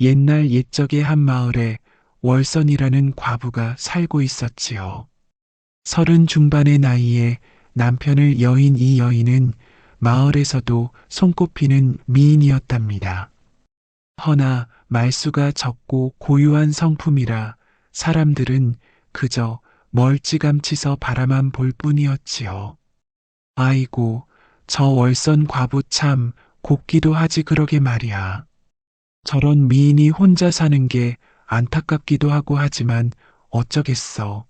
옛날 옛적의 한 마을에 월선이라는 과부가 살고 있었지요. 30 중반의 나이에 남편을 여인 이 여인은 마을에서도 손꼽히는 미인이었답니다. 허나 말수가 적고 고유한 성품이라 사람들은 그저 멀찌감치서 바라만 볼 뿐이었지요. 아이고, 저 월선 과부 참 곱기도 하지 그러게 말이야. 저런 미인이 혼자 사는 게 안타깝기도 하고 하지만 어쩌겠어.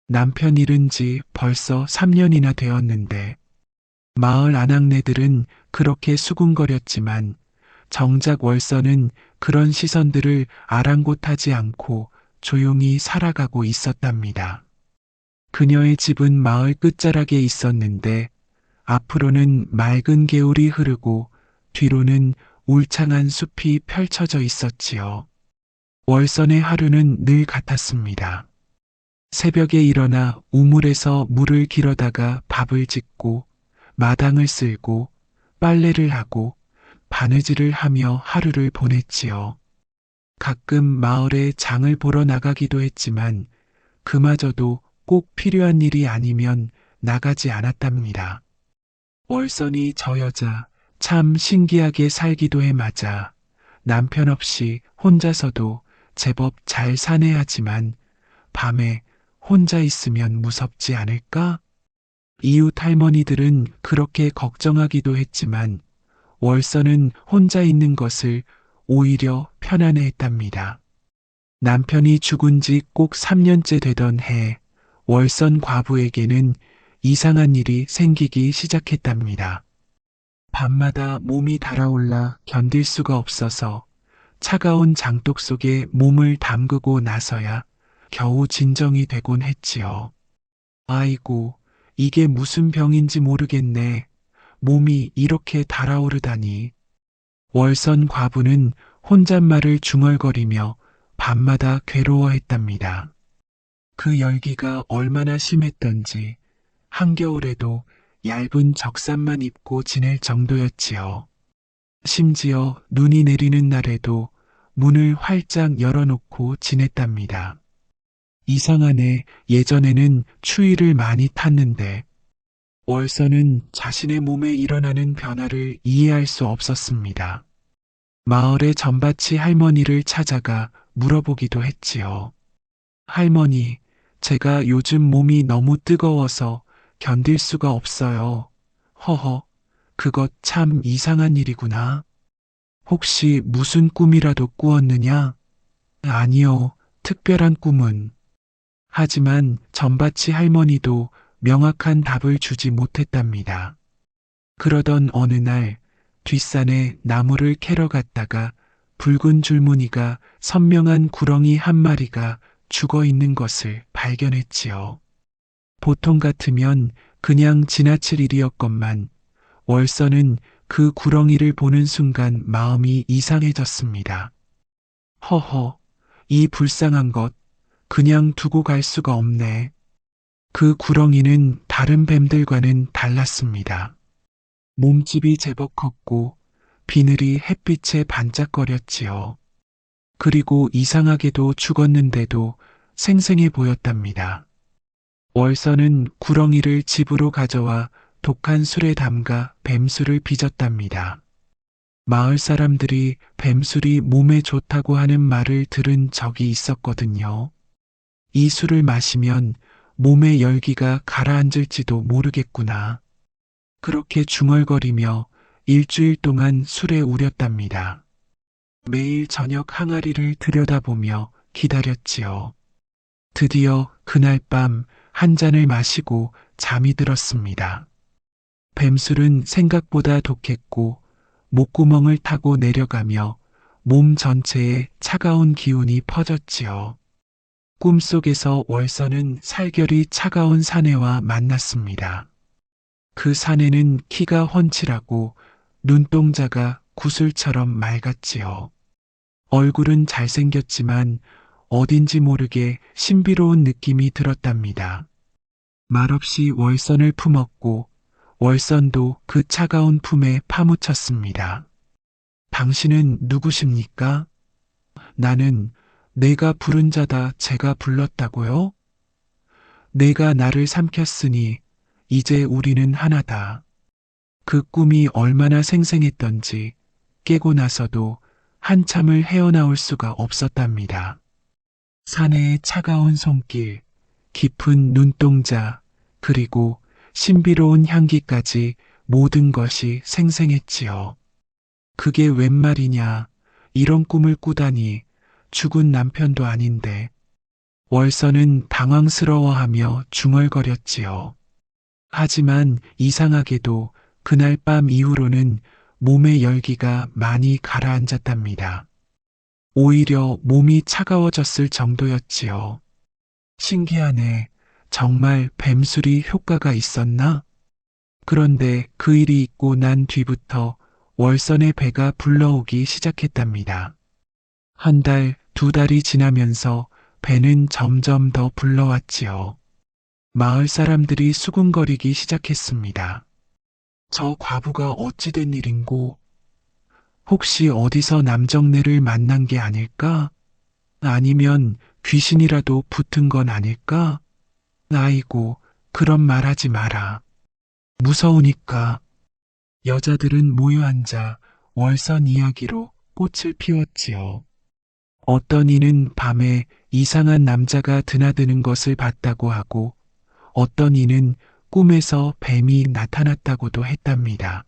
남편 잃은 지 벌써 3년이나 되었는데 마을 아낙네들은 그렇게 수군거렸지만 정작 월선은 그런 시선들을 아랑곳하지 않고 조용히 살아가고 있었답니다. 그녀의 집은 마을 끝자락에 있었는데 앞으로는 맑은 개울이 흐르고 뒤로는 울창한 숲이 펼쳐져 있었지요. 월선의 하루는 늘 같았습니다. 새벽에 일어나 우물에서 물을 길어다가 밥을 짓고 마당을 쓸고 빨래를 하고 바느질을 하며 하루를 보냈지요. 가끔 마을에 장을 보러 나가기도 했지만 그마저도 꼭 필요한 일이 아니면 나가지 않았답니다. 월선이 저 여자 참 신기하게 살기도 해 맞아. 남편 없이 혼자서도 제법 잘 사내 하지만 밤에 혼자 있으면 무섭지 않을까? 이웃 할머니들은 그렇게 걱정하기도 했지만 월선은 혼자 있는 것을 오히려 편안해 했답니다. 남편이 죽은 지 꼭 3년째 되던 해 월선 과부에게는 이상한 일이 생기기 시작했답니다. 밤마다 몸이 달아올라 견딜 수가 없어서 차가운 장독 속에 몸을 담그고 나서야 겨우 진정이 되곤 했지요. 아이고, 이게 무슨 병인지 모르겠네. 몸이 이렇게 달아오르다니. 월선 과부는 혼잣말을 중얼거리며 밤마다 괴로워했답니다. 그 열기가 얼마나 심했던지 한겨울에도 얇은 적삼만 입고 지낼 정도였지요. 심지어 눈이 내리는 날에도 문을 활짝 열어놓고 지냈답니다. 이상하네. 예전에는 추위를 많이 탔는데 월선은 자신의 몸에 일어나는 변화를 이해할 수 없었습니다. 마을의 전바치 할머니를 찾아가 물어보기도 했지요. 할머니, 제가 요즘 몸이 너무 뜨거워서 견딜 수가 없어요. 허허, 그것 참 이상한 일이구나. 혹시 무슨 꿈이라도 꾸었느냐? 아니요, 특별한 꿈은. 하지만 전바치 할머니도 명확한 답을 주지 못했답니다. 그러던 어느 날 뒷산에 나무를 캐러 갔다가 붉은 줄무늬가 선명한 구렁이 한 마리가 죽어 있는 것을 발견했지요. 보통 같으면 그냥 지나칠 일이었건만 월선은 그 구렁이를 보는 순간 마음이 이상해졌습니다. 허허, 이 불쌍한 것 그냥 두고 갈 수가 없네. 그 구렁이는 다른 뱀들과는 달랐습니다. 몸집이 제법 컸고 비늘이 햇빛에 반짝거렸지요. 그리고 이상하게도 죽었는데도 생생해 보였답니다. 월선은 구렁이를 집으로 가져와 독한 술에 담가 뱀술을 빚었답니다. 마을 사람들이 뱀술이 몸에 좋다고 하는 말을 들은 적이 있었거든요. 이 술을 마시면 몸의 열기가 가라앉을지도 모르겠구나. 그렇게 중얼거리며 일주일 동안 술에 우렸답니다. 매일 저녁 항아리를 들여다보며 기다렸지요. 드디어 그날 밤 한 잔을 마시고 잠이 들었습니다. 뱀술은 생각보다 독했고 목구멍을 타고 내려가며 몸 전체에 차가운 기운이 퍼졌지요. 꿈속에서 월선은 살결이 차가운 사내와 만났습니다. 그 사내는 키가 훤칠하고 눈동자가 구슬처럼 맑았지요. 얼굴은 잘생겼지만 어딘지 모르게 신비로운 느낌이 들었답니다. 말없이 월선을 품었고 월선도 그 차가운 품에 파묻혔습니다. 당신은 누구십니까? 나는 내가 부른 자다 제가 불렀다고요? 내가 나를 삼켰으니 이제 우리는 하나다. 그 꿈이 얼마나 생생했던지 깨고 나서도 한참을 헤어나올 수가 없었답니다. 산의 차가운 손길, 깊은 눈동자, 그리고 신비로운 향기까지 모든 것이 생생했지요. 그게 웬 말이냐, 이런 꿈을 꾸다니 죽은 남편도 아닌데. 월선은 당황스러워하며 중얼거렸지요. 하지만 이상하게도 그날 밤 이후로는 몸의 열기가 많이 가라앉았답니다. 오히려 몸이 차가워졌을 정도였지요. 신기하네. 정말 뱀술이 효과가 있었나? 그런데 그 일이 있고 난 뒤부터 월선의 배가 불러오기 시작했답니다. 한 달, 두 달이 지나면서 배는 점점 더 불러왔지요. 마을 사람들이 수군거리기 시작했습니다. 저 과부가 어찌 된 일인고? 혹시 어디서 남정네를 만난 게 아닐까? 아니면 귀신이라도 붙은 건 아닐까? 아이고, 그런 말 하지 마라. 무서우니까. 여자들은 모여 앉아 월선 이야기로 꽃을 피웠지요. 어떤 이는 밤에 이상한 남자가 드나드는 것을 봤다고 하고, 어떤 이는 꿈에서 뱀이 나타났다고도 했답니다.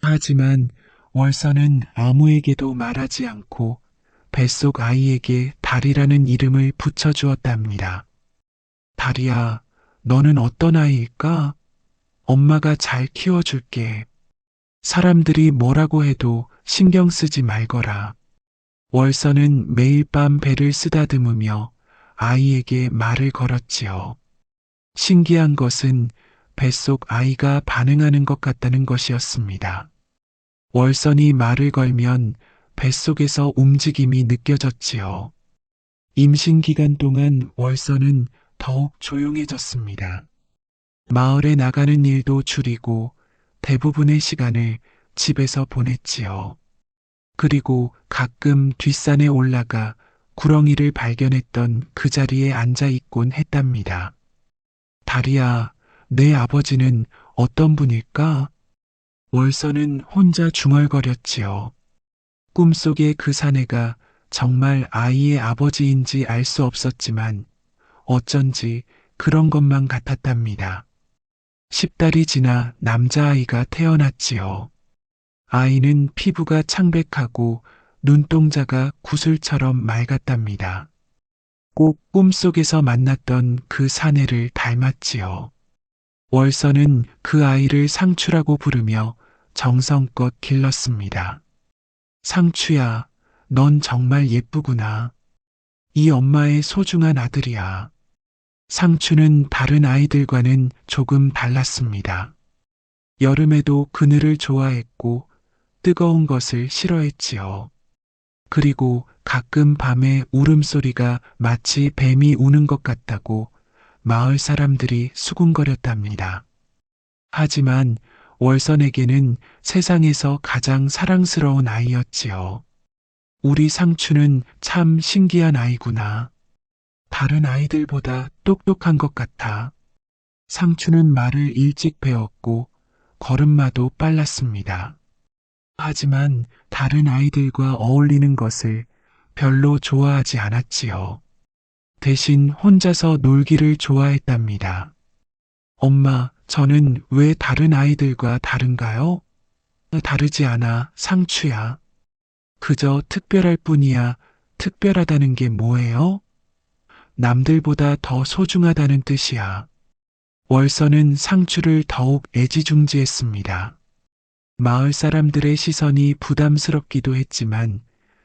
하지만 월선은 아무에게도 말하지 않고 뱃속 아이에게 달이라는 이름을 붙여주었답니다. 달이야, 너는 어떤 아이일까? 엄마가 잘 키워줄게. 사람들이 뭐라고 해도 신경 쓰지 말거라. 월선은 매일 밤 배를 쓰다듬으며 아이에게 말을 걸었지요. 신기한 것은 뱃속 아이가 반응하는 것 같다는 것이었습니다. 월선이 말을 걸면 뱃속에서 움직임이 느껴졌지요. 임신 기간 동안 월선은 더욱 조용해졌습니다. 마을에 나가는 일도 줄이고 대부분의 시간을 집에서 보냈지요. 그리고 가끔 뒷산에 올라가 구렁이를 발견했던 그 자리에 앉아 있곤 했답니다. 달이야, 내 아버지는 어떤 분일까? 월선은 혼자 중얼거렸지요. 꿈속의 그 사내가 정말 아이의 아버지인지 알 수 없었지만 어쩐지 그런 것만 같았답니다. 10달이 지나 남자아이가 태어났지요. 아이는 피부가 창백하고 눈동자가 구슬처럼 맑았답니다. 꼭 꿈속에서 만났던 그 사내를 닮았지요. 월선은 그 아이를 상추라고 부르며 정성껏 길렀습니다. 상추야, 넌 정말 예쁘구나. 이 엄마의 소중한 아들이야. 상추는 다른 아이들과는 조금 달랐습니다. 여름에도 그늘을 좋아했고 뜨거운 것을 싫어했지요. 그리고 가끔 밤에 울음소리가 마치 뱀이 우는 것 같다고 마을 사람들이 수군거렸답니다. 하지만 월선에게는 세상에서 가장 사랑스러운 아이였지요. 우리 상추는 참 신기한 아이구나. 다른 아이들보다 똑똑한 것 같아. 상추는 말을 일찍 배웠고 걸음마도 빨랐습니다. 하지만 다른 아이들과 어울리는 것을 별로 좋아하지 않았지요. 대신 혼자서 놀기를 좋아했답니다. 엄마, 저는 왜 다른 아이들과 다른가요? 다르지 않아, 상추야. 그저 특별할 뿐이야. 특별하다는 게 뭐예요? 남들보다 더 소중하다는 뜻이야. 월선은 상추를 더욱 애지중지했습니다. 마을 사람들의 시선이 부담스럽기도 했지만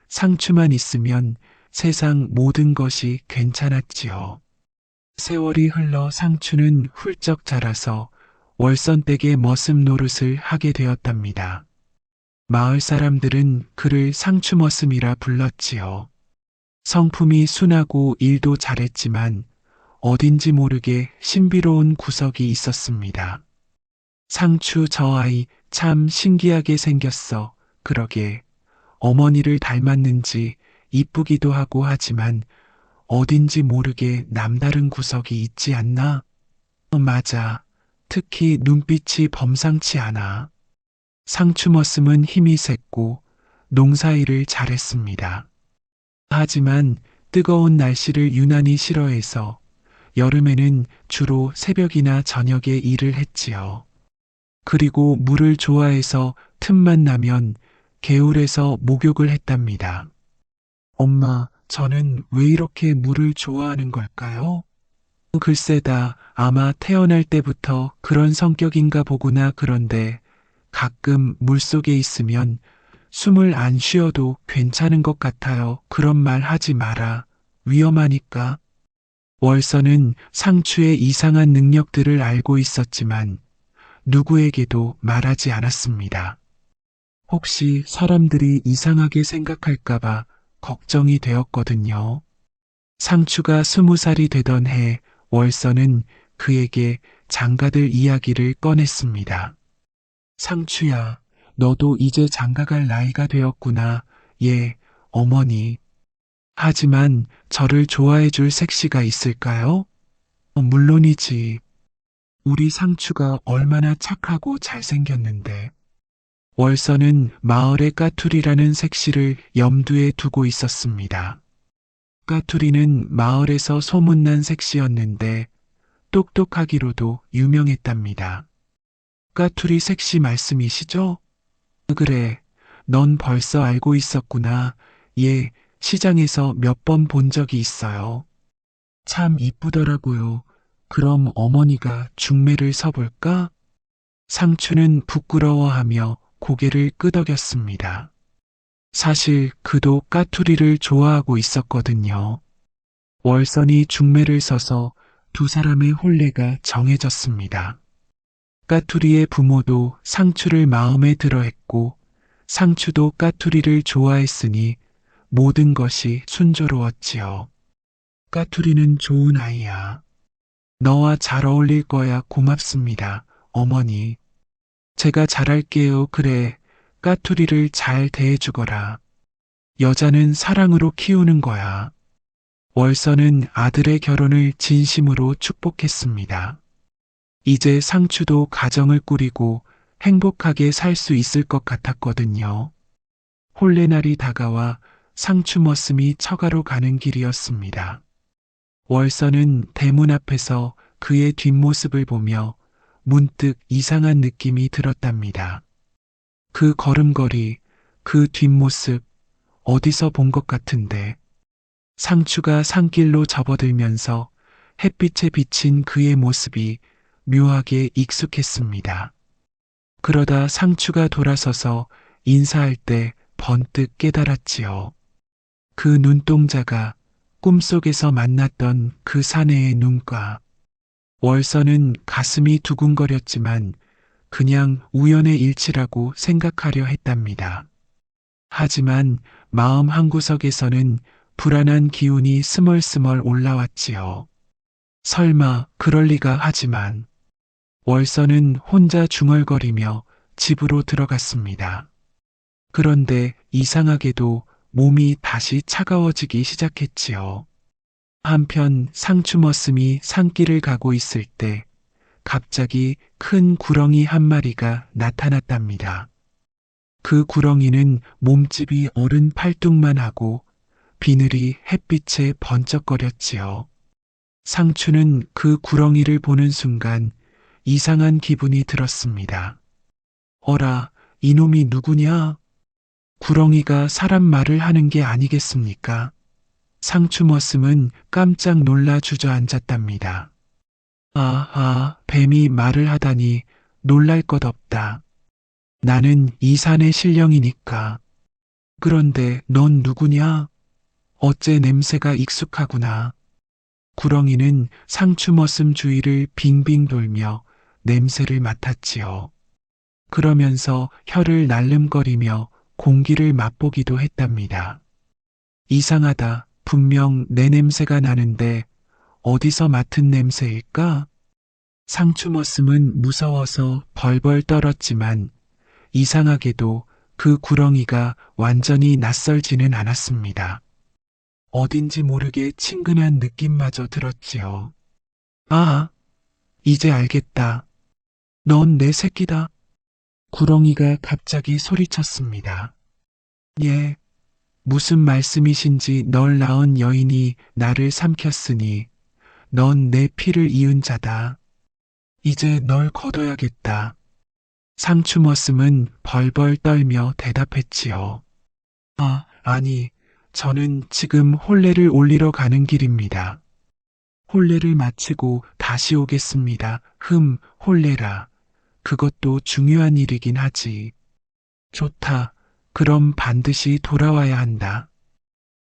상추만 있으면 세상 모든 것이 괜찮았지요. 세월이 흘러 상추는 훌쩍 자라서 월선댁의 머슴 노릇을 하게 되었답니다. 마을 사람들은 그를 상추머슴이라 불렀지요. 성품이 순하고 일도 잘했지만 어딘지 모르게 신비로운 구석이 있었습니다. 상추 저 아이 참 신기하게 생겼어. 그러게 어머니를 닮았는지 이쁘기도 하고 하지만 어딘지 모르게 남다른 구석이 있지 않나? 맞아. 특히 눈빛이 범상치 않아. 상추 머슴은 힘이 셌고 농사일을 잘했습니다. 하지만 뜨거운 날씨를 유난히 싫어해서 여름에는 주로 새벽이나 저녁에 일을 했지요. 그리고 물을 좋아해서 틈만 나면 개울에서 목욕을 했답니다. 엄마, 저는 왜 이렇게 물을 좋아하는 걸까요? 글쎄다, 아마 태어날 때부터 그런 성격인가 보구나. 그런데 가끔 물속에 있으면 숨을 안 쉬어도 괜찮은 것 같아요. 그런 말 하지 마라. 위험하니까. 월서는 상추의 이상한 능력들을 알고 있었지만 누구에게도 말하지 않았습니다. 혹시 사람들이 이상하게 생각할까봐 걱정이 되었거든요. 상추가 20살이 되던 해 월서는 그에게 장가들 이야기를 꺼냈습니다. 상추야, 너도 이제 장가갈 나이가 되었구나. 예, 어머니. 하지만 저를 좋아해 줄 색시가 있을까요? 물론이지. 우리 상추가 얼마나 착하고 잘생겼는데. 월서는 마을의 까투리라는 색시를 염두에 두고 있었습니다. 까투리는 마을에서 소문난 색시였는데 똑똑하기로도 유명했답니다. 까투리 색시 말씀이시죠? 그래, 넌 벌써 알고 있었구나. 예, 시장에서 몇 번 본 적이 있어요. 참 이쁘더라고요. 그럼 어머니가 중매를 서볼까? 상추는 부끄러워하며 고개를 끄덕였습니다. 사실 그도 까투리를 좋아하고 있었거든요. 월선이 중매를 서서 두 사람의 혼례가 정해졌습니다. 까투리의 부모도 상추를 마음에 들어 했고 상추도 까투리를 좋아했으니 모든 것이 순조로웠지요. 까투리는 좋은 아이야. 너와 잘 어울릴 거야. 고맙습니다, 어머니. 제가 잘할게요. 그래, 까투리를 잘 대해주거라. 여자는 사랑으로 키우는 거야. 월서는 아들의 결혼을 진심으로 축복했습니다. 이제 상추도 가정을 꾸리고 행복하게 살 수 있을 것 같았거든요. 혼례날이 다가와 상추 머슴이 처가로 가는 길이었습니다. 월서는 대문 앞에서 그의 뒷모습을 보며 문득 이상한 느낌이 들었답니다. 그 걸음걸이, 그 뒷모습, 어디서 본 것 같은데. 상추가 산길로 접어들면서 햇빛에 비친 그의 모습이 묘하게 익숙했습니다. 그러다 상추가 돌아서서 인사할 때 번뜩 깨달았지요. 그 눈동자가 꿈속에서 만났던 그 사내의 눈과. 월서는 가슴이 두근거렸지만 그냥 우연의 일치라고 생각하려 했답니다. 하지만 마음 한구석에서는 불안한 기운이 스멀스멀 올라왔지요. 설마 그럴 리가. 하지만 월서는 혼자 중얼거리며 집으로 들어갔습니다. 그런데 이상하게도 몸이 다시 차가워지기 시작했지요. 한편 상추 머슴이 산길을 가고 있을 때 갑자기 큰 구렁이 한 마리가 나타났답니다. 그 구렁이는 몸집이 어른 팔뚝만 하고 비늘이 햇빛에 번쩍거렸지요. 상추는 그 구렁이를 보는 순간 이상한 기분이 들었습니다. 어라, 이놈이 누구냐? 구렁이가 사람 말을 하는 게 아니겠습니까? 상추 머슴은 깜짝 놀라 주저앉았답니다. 뱀이 말을 하다니 놀랄 것 없다. 나는 이 산의 신령이니까. 그런데 넌 누구냐? 어째 냄새가 익숙하구나. 구렁이는 상추 머슴 주위를 빙빙 돌며 냄새를 맡았지요. 그러면서 혀를 날름거리며 공기를 맛보기도 했답니다. 이상하다. 분명 내 냄새가 나는데 어디서 맡은 냄새일까? 상추 머슴은 무서워서 벌벌 떨었지만 이상하게도 그 구렁이가 완전히 낯설지는 않았습니다. 어딘지 모르게 친근한 느낌마저 들었지요. 아, 이제 알겠다. 넌 내 새끼다. 구렁이가 갑자기 소리쳤습니다. 예, 무슨 말씀이신지 널 낳은 여인이 나를 삼켰으니 넌 내 피를 이은 자다. 이제 널 거둬야겠다. 상추머슴은 벌벌 떨며 대답했지요. 아, 아니, 저는 지금 혼례를 올리러 가는 길입니다. 혼례를 마치고 다시 오겠습니다. 혼례라. 그것도 중요한 일이긴 하지. 좋다. 그럼 반드시 돌아와야 한다.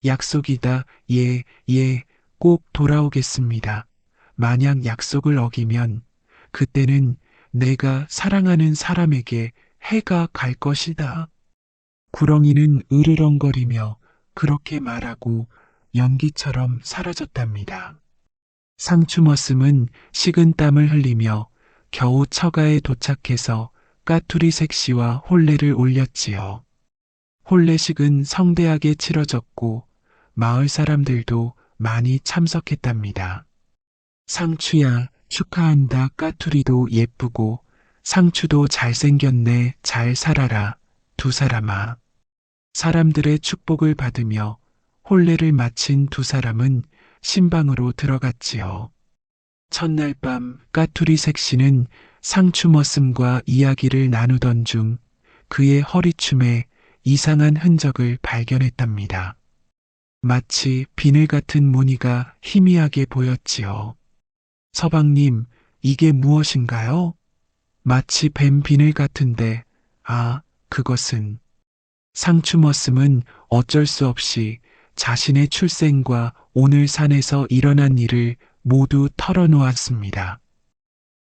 약속이다. 예, 예, 꼭 돌아오겠습니다. 만약 약속을 어기면 그때는 내가 사랑하는 사람에게 해가 갈 것이다. 구렁이는 으르렁거리며 그렇게 말하고 연기처럼 사라졌답니다. 상추머슴은 식은땀을 흘리며 겨우 처가에 도착해서 까투리 색시와 혼례를 올렸지요. 혼례식은 성대하게 치러졌고 마을 사람들도 많이 참석했답니다. 상추야, 축하한다. 까투리도 예쁘고 상추도 잘생겼네. 잘 살아라. 두 사람아. 사람들의 축복을 받으며 혼례를 마친 두 사람은 신방으로 들어갔지요. 첫날 밤 까투리 색시는 상추머슴과 이야기를 나누던 중 그의 허리춤에 이상한 흔적을 발견했답니다. 마치 비늘 같은 무늬가 희미하게 보였지요. 서방님, 이게 무엇인가요? 마치 뱀 비늘 같은데, 아, 그것은. 상추머슴은 어쩔 수 없이 자신의 출생과 오늘 산에서 일어난 일을 모두 털어놓았습니다.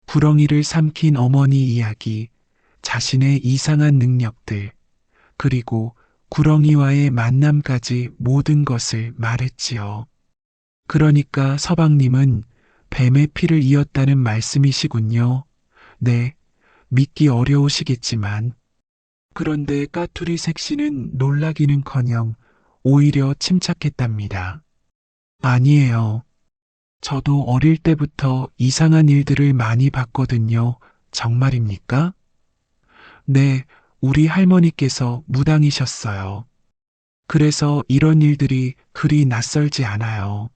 구렁이를 삼킨 어머니 이야기, 자신의 이상한 능력들, 그리고 구렁이와의 만남까지 모든 것을 말했지요. 그러니까 서방님은 뱀의 피를 이었다는 말씀이시군요. 네, 믿기 어려우시겠지만. 그런데 까투리 색시는 놀라기는커녕 오히려 침착했답니다. 아니에요. 저도 어릴 때부터 이상한 일들을 많이 봤거든요. 정말입니까? 네, 우리 할머니께서 무당이셨어요. 그래서 이런 일들이 그리 낯설지 않아요.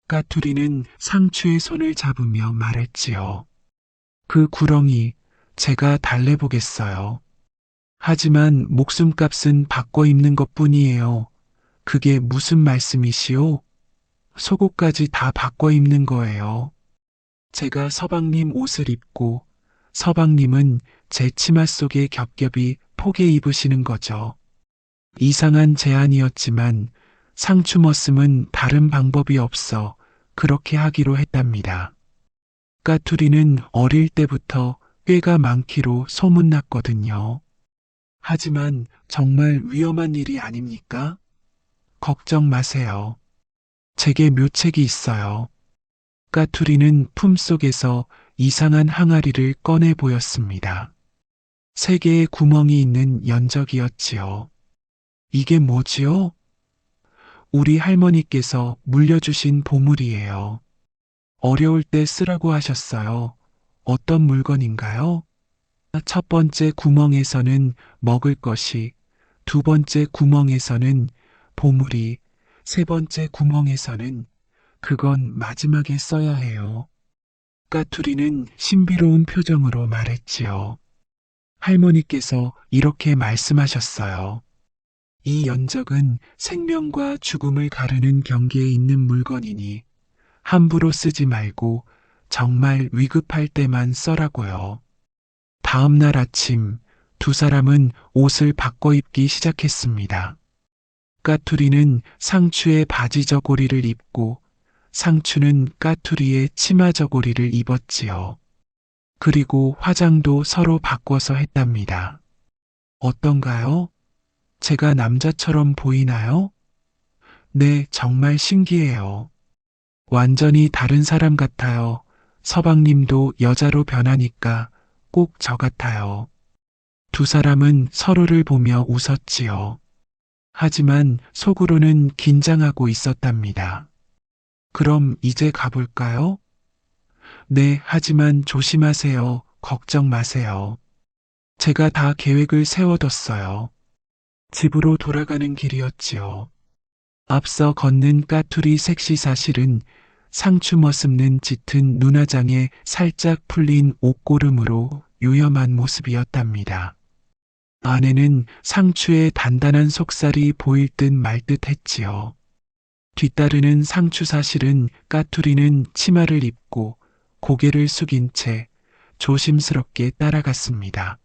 까투리는 상추의 손을 잡으며 말했지요. 그 구렁이 제가 달래보겠어요. 하지만 목숨값은 바꿔 입는 것 뿐이에요. 그게 무슨 말씀이시오? 속옷까지 다 바꿔 입는 거예요. 제가 서방님 옷을 입고 서방님은 제 치마 속에 겹겹이 포개 입으시는 거죠. 이상한 제안이었지만 상추머슴은 다른 방법이 없어 그렇게 하기로 했답니다. 까투리는 어릴 때부터 꾀가 많기로 소문났거든요. 하지만 정말 위험한 일이 아닙니까? 걱정 마세요. 제게 묘책이 있어요. 까투리는 품속에서 이상한 항아리를 꺼내 보였습니다. 세 개의 구멍이 있는 연적이었지요. 이게 뭐지요? 우리 할머니께서 물려주신 보물이에요. 어려울 때 쓰라고 하셨어요. 어떤 물건인가요? 첫 번째 구멍에서는 먹을 것이, 두 번째 구멍에서는 보물이, 세 번째 구멍에서는 그건 마지막에 써야 해요. 까투리는 신비로운 표정으로 말했지요. 할머니께서 이렇게 말씀하셨어요. 이 연적은 생명과 죽음을 가르는 경계에 있는 물건이니 함부로 쓰지 말고 정말 위급할 때만 써라고요. 다음 날 아침 두 사람은 옷을 바꿔 입기 시작했습니다. 까투리는 상추의 바지 저고리를 입고 상추는 까투리의 치마 저고리를 입었지요. 그리고 화장도 서로 바꿔서 했답니다. 어떤가요? 제가 남자처럼 보이나요? 네, 정말 신기해요. 완전히 다른 사람 같아요. 서방님도 여자로 변하니까 꼭 저 같아요. 두 사람은 서로를 보며 웃었지요. 하지만 속으로는 긴장하고 있었답니다. 그럼 이제 가볼까요? 네, 하지만 조심하세요. 걱정 마세요. 제가 다 계획을 세워뒀어요. 집으로 돌아가는 길이었지요. 앞서 걷는 까투리 섹시 사실은 상추 머슴는 짙은 눈화장에 살짝 풀린 옷고름으로 유염한 모습이었답니다. 안에는 상추의 단단한 속살이 보일 듯 말 듯 했지요. 뒤따르는 상추 사실은 까투리는 치마를 입고 고개를 숙인 채 조심스럽게 따라갔습니다.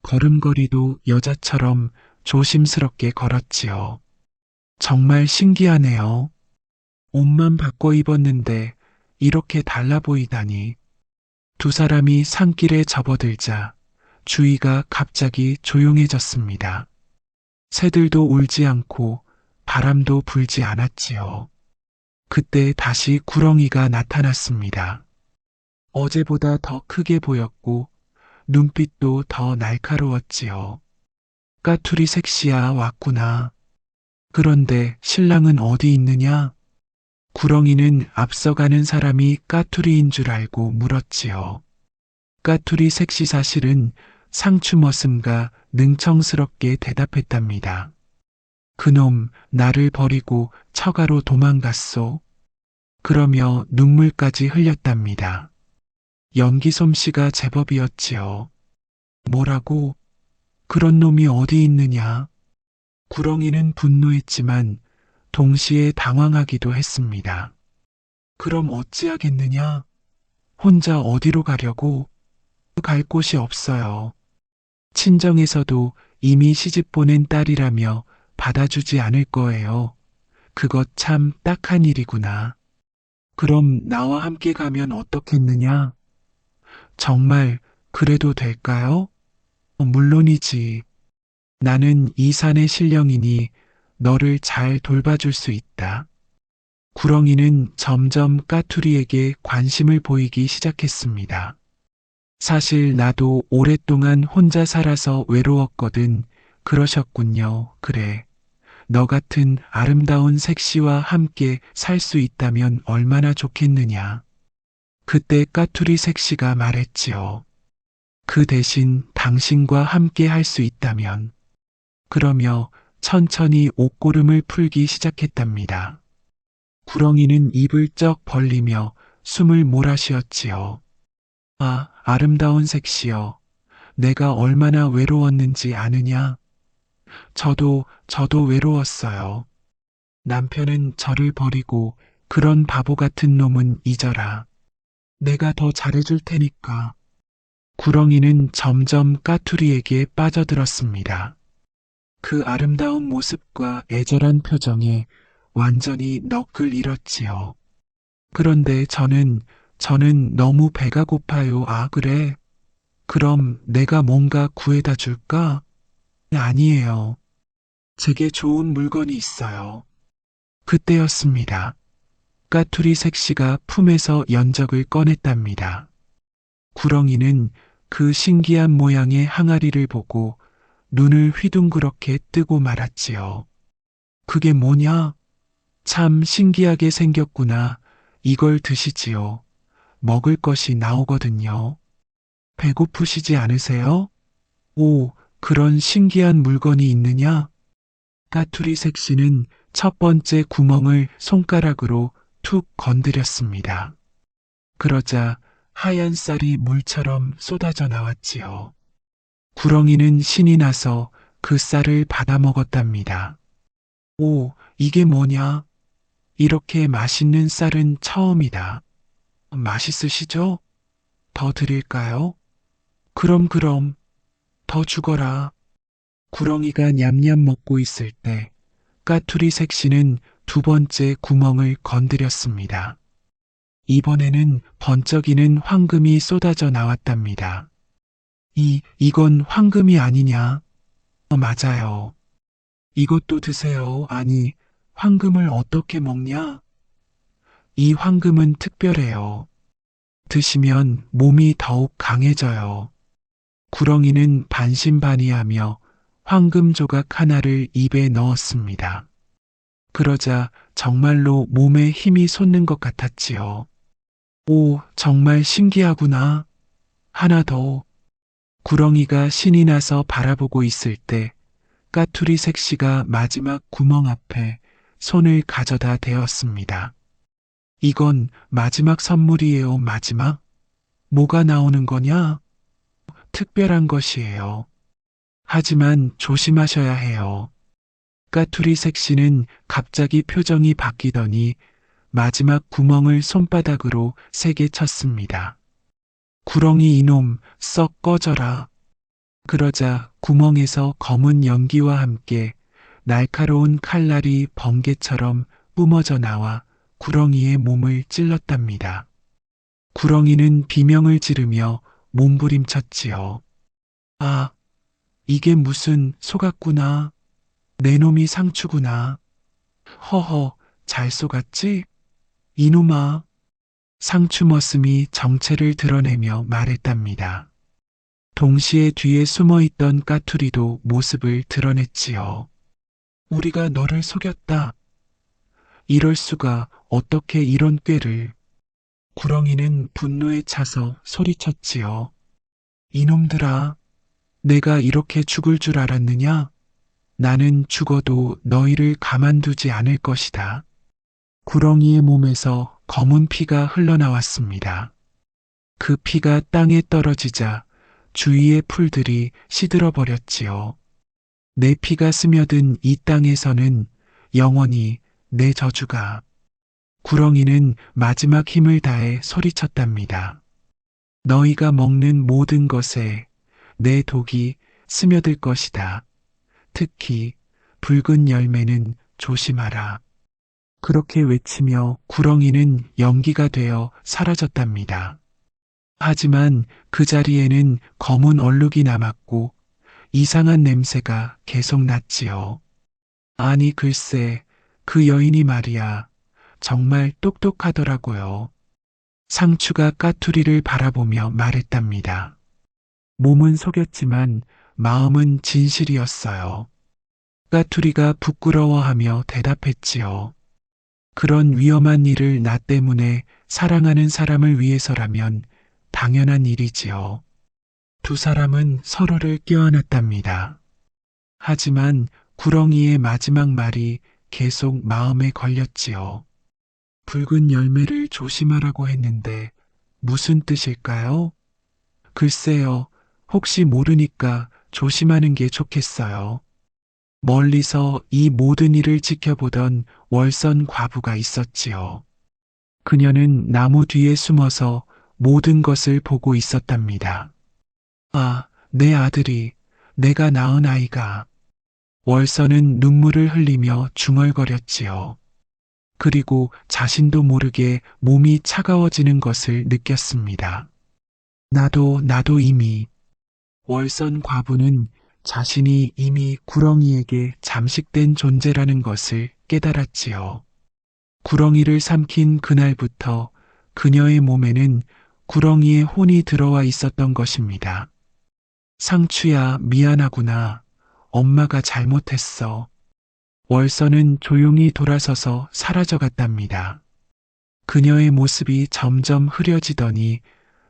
걸음걸이도 여자처럼 조심스럽게 걸었지요. 정말 신기하네요. 옷만 바꿔 입었는데 이렇게 달라 보이다니. 두 사람이 산길에 접어들자 주위가 갑자기 조용해졌습니다. 새들도 울지 않고 바람도 불지 않았지요. 그때 다시 구렁이가 나타났습니다. 어제보다 더 크게 보였고 눈빛도 더 날카로웠지요. 까투리 섹시야 왔구나. 그런데 신랑은 어디 있느냐? 구렁이는 앞서가는 사람이 까투리인 줄 알고 물었지요. 까투리 섹시 사실은 상추 머슴과 능청스럽게 대답했답니다. 그놈 나를 버리고 처가로 도망갔소. 그러며 눈물까지 흘렸답니다. 연기 솜씨가 제법이었지요. 뭐라고? 그런 놈이 어디 있느냐? 구렁이는 분노했지만 동시에 당황하기도 했습니다. 그럼 어찌하겠느냐? 혼자 어디로 가려고? 갈 곳이 없어요. 친정에서도 이미 시집 보낸 딸이라며 받아주지 않을 거예요. 그것 참 딱한 일이구나. 그럼 나와 함께 가면 어떻겠느냐? 정말 그래도 될까요? 물론이지. 나는 이 산의 신령이니 너를 잘 돌봐줄 수 있다. 구렁이는 점점 까투리에게 관심을 보이기 시작했습니다. 사실 나도 오랫동안 혼자 살아서 외로웠거든. 그러셨군요. 그래. 너 같은 아름다운 색시와 함께 살 수 있다면 얼마나 좋겠느냐. 그때 까투리 색시가 말했지요. 그 대신 당신과 함께 할 수 있다면. 그러며 천천히 옷고름을 풀기 시작했답니다. 구렁이는 입을 쩍 벌리며 숨을 몰아쉬었지요. 아, 아름다운 색시여. 내가 얼마나 외로웠는지 아느냐? 저도 외로웠어요. 남편은 저를 버리고 그런 바보 같은 놈은 잊어라. 내가 더 잘해줄 테니까. 구렁이는 점점 까투리에게 빠져들었습니다. 그 아름다운 모습과 애절한 표정에 완전히 넋을 잃었지요. 그런데 저는 너무 배가 고파요. 아, 그래? 그럼 내가 뭔가 구해다 줄까? 아니에요. 제게 좋은 물건이 있어요. 그때였습니다. 까투리 색시가 품에서 연적을 꺼냈답니다. 구렁이는 그 신기한 모양의 항아리를 보고 눈을 휘둥그렇게 뜨고 말았지요. 그게 뭐냐? 참 신기하게 생겼구나. 이걸 드시지요. 먹을 것이 나오거든요. 배고프시지 않으세요? 오, 그런 신기한 물건이 있느냐? 까투리 색시는 첫 번째 구멍을 손가락으로 툭 건드렸습니다. 그러자 하얀 쌀이 물처럼 쏟아져 나왔지요. 구렁이는 신이 나서 그 쌀을 받아 먹었답니다. 오, 이게 뭐냐? 이렇게 맛있는 쌀은 처음이다. 맛있으시죠? 더 드릴까요? 그럼, 더 주거라. 구렁이가 냠냠 먹고 있을 때 까투리 색시는 두 번째 구멍을 건드렸습니다. 이번에는 번쩍이는 황금이 쏟아져 나왔답니다. 이건 황금이 아니냐? 맞아요. 이것도 드세요. 아니, 황금을 어떻게 먹냐? 이 황금은 특별해요. 드시면 몸이 더욱 강해져요. 구렁이는 반신반의하며 황금 조각 하나를 입에 넣었습니다. 그러자 정말로 몸에 힘이 솟는 것 같았지요. 오, 정말 신기하구나. 하나 더. 구렁이가 신이 나서 바라보고 있을 때 까투리 색시가 마지막 구멍 앞에 손을 가져다 대었습니다. 이건 마지막 선물이에요, 마지막. 뭐가 나오는 거냐? 특별한 것이에요. 하지만 조심하셔야 해요. 까투리 색시는 갑자기 표정이 바뀌더니 마지막 구멍을 손바닥으로 세게 쳤습니다. 구렁이 이놈, 썩 꺼져라. 그러자 구멍에서 검은 연기와 함께 날카로운 칼날이 번개처럼 뿜어져 나와 구렁이의 몸을 찔렀답니다. 구렁이는 비명을 지르며 몸부림쳤지요. 아, 이게 무슨 속았구나. 내 놈이 상추구나. 허허, 잘 속았지? 이놈아. 상추 머슴이 정체를 드러내며 말했답니다. 동시에 뒤에 숨어있던 까투리도 모습을 드러냈지요. 우리가 너를 속였다. 이럴 수가, 어떻게 이런 꾀를. 구렁이는 분노에 차서 소리쳤지요. 이놈들아, 내가 이렇게 죽을 줄 알았느냐? 나는 죽어도 너희를 가만두지 않을 것이다. 구렁이의 몸에서 검은 피가 흘러나왔습니다. 그 피가 땅에 떨어지자 주위의 풀들이 시들어 버렸지요. 내 피가 스며든 이 땅에서는 영원히 내 저주가. 구렁이는 마지막 힘을 다해 소리쳤답니다. 너희가 먹는 모든 것에 내 독이 스며들 것이다. 특히 붉은 열매는 조심하라. 그렇게 외치며 구렁이는 연기가 되어 사라졌답니다. 하지만 그 자리에는 검은 얼룩이 남았고 이상한 냄새가 계속 났지요. 아니 글쎄, 그 여인이 말이야. 정말 똑똑하더라고요. 상추가 까투리를 바라보며 말했답니다. 몸은 속였지만 마음은 진실이었어요. 까투리가 부끄러워하며 대답했지요. 그런 위험한 일을 나 때문에 사랑하는 사람을 위해서라면 당연한 일이지요. 두 사람은 서로를 껴안았답니다. 하지만 구렁이의 마지막 말이 계속 마음에 걸렸지요. 붉은 열매를 조심하라고 했는데 무슨 뜻일까요? 글쎄요, 혹시 모르니까 조심하는 게 좋겠어요. 멀리서 이 모든 일을 지켜보던 월선 과부가 있었지요. 그녀는 나무 뒤에 숨어서 모든 것을 보고 있었답니다. 아, 내 아들이, 내가 낳은 아이가. 월선은 눈물을 흘리며 중얼거렸지요. 그리고 자신도 모르게 몸이 차가워지는 것을 느꼈습니다. 나도 이미. 월선 과부는 자신이 이미 구렁이에게 잠식된 존재라는 것을 깨달았지요. 구렁이를 삼킨 그날부터 그녀의 몸에는 구렁이의 혼이 들어와 있었던 것입니다. 상추야, 미안하구나. 엄마가 잘못했어. 월선은 조용히 돌아서서 사라져갔답니다. 그녀의 모습이 점점 흐려지더니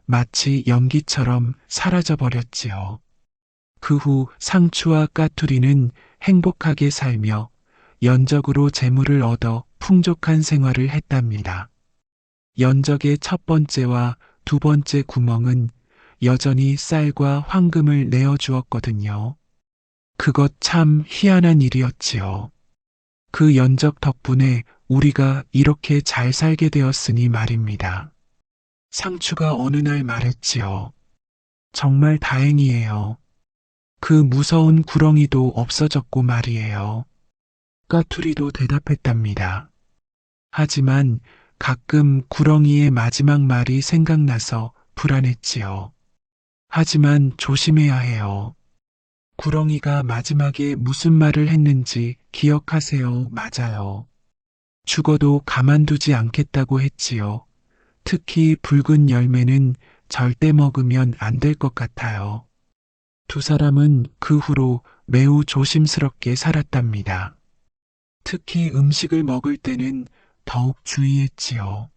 마치 연기처럼 사라져버렸지요. 그 후 상추와 까투리는 행복하게 살며 연적으로 재물을 얻어 풍족한 생활을 했답니다. 연적의 첫 번째와 두 번째 구멍은 여전히 쌀과 황금을 내어주었거든요. 그것 참 희한한 일이었지요. 그 연적 덕분에 우리가 이렇게 잘 살게 되었으니 말입니다. 상추가 어느 날 말했지요. 정말 다행이에요. 그 무서운 구렁이도 없어졌고 말이에요. 까투리도 대답했답니다. 하지만 가끔 구렁이의 마지막 말이 생각나서 불안했지요. 하지만 조심해야 해요. 구렁이가 마지막에 무슨 말을 했는지 기억하세요. 맞아요. 죽어도 가만두지 않겠다고 했지요. 특히 붉은 열매는 절대 먹으면 안 될 것 같아요. 두 사람은 그 후로 매우 조심스럽게 살았답니다. 특히 음식을 먹을 때는 더욱 주의했지요.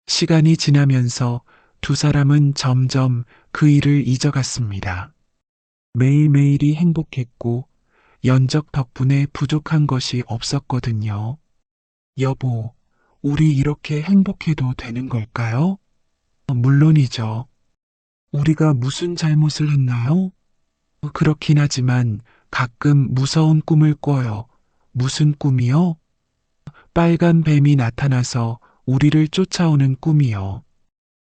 시간이 지나면서 두 사람은 점점 그 일을 잊어갔습니다. 매일매일이 행복했고 연적 덕분에 부족한 것이 없었거든요. 여보, 우리 이렇게 행복해도 되는 걸까요? 물론이죠. 우리가 무슨 잘못을 했나요? 그렇긴 하지만 가끔 무서운 꿈을 꿔요. 무슨 꿈이요? 빨간 뱀이 나타나서 우리를 쫓아오는 꿈이요.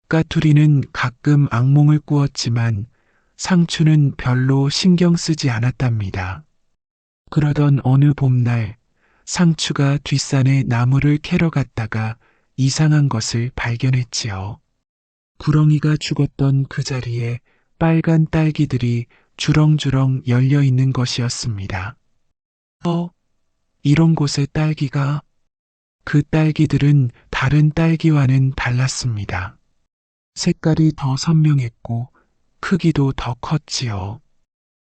까투리는 가끔 악몽을 꾸었지만 상추는 별로 신경 쓰지 않았답니다. 그러던 어느 봄날 상추가 뒷산에 나무를 캐러 갔다가 이상한 것을 발견했지요. 구렁이가 죽었던 그 자리에 빨간 딸기들이 주렁주렁 열려 있는 것이었습니다. 이런 곳에 딸기가? 그 딸기들은 다른 딸기와는 달랐습니다. 색깔이 더 선명했고 크기도 더 컸지요.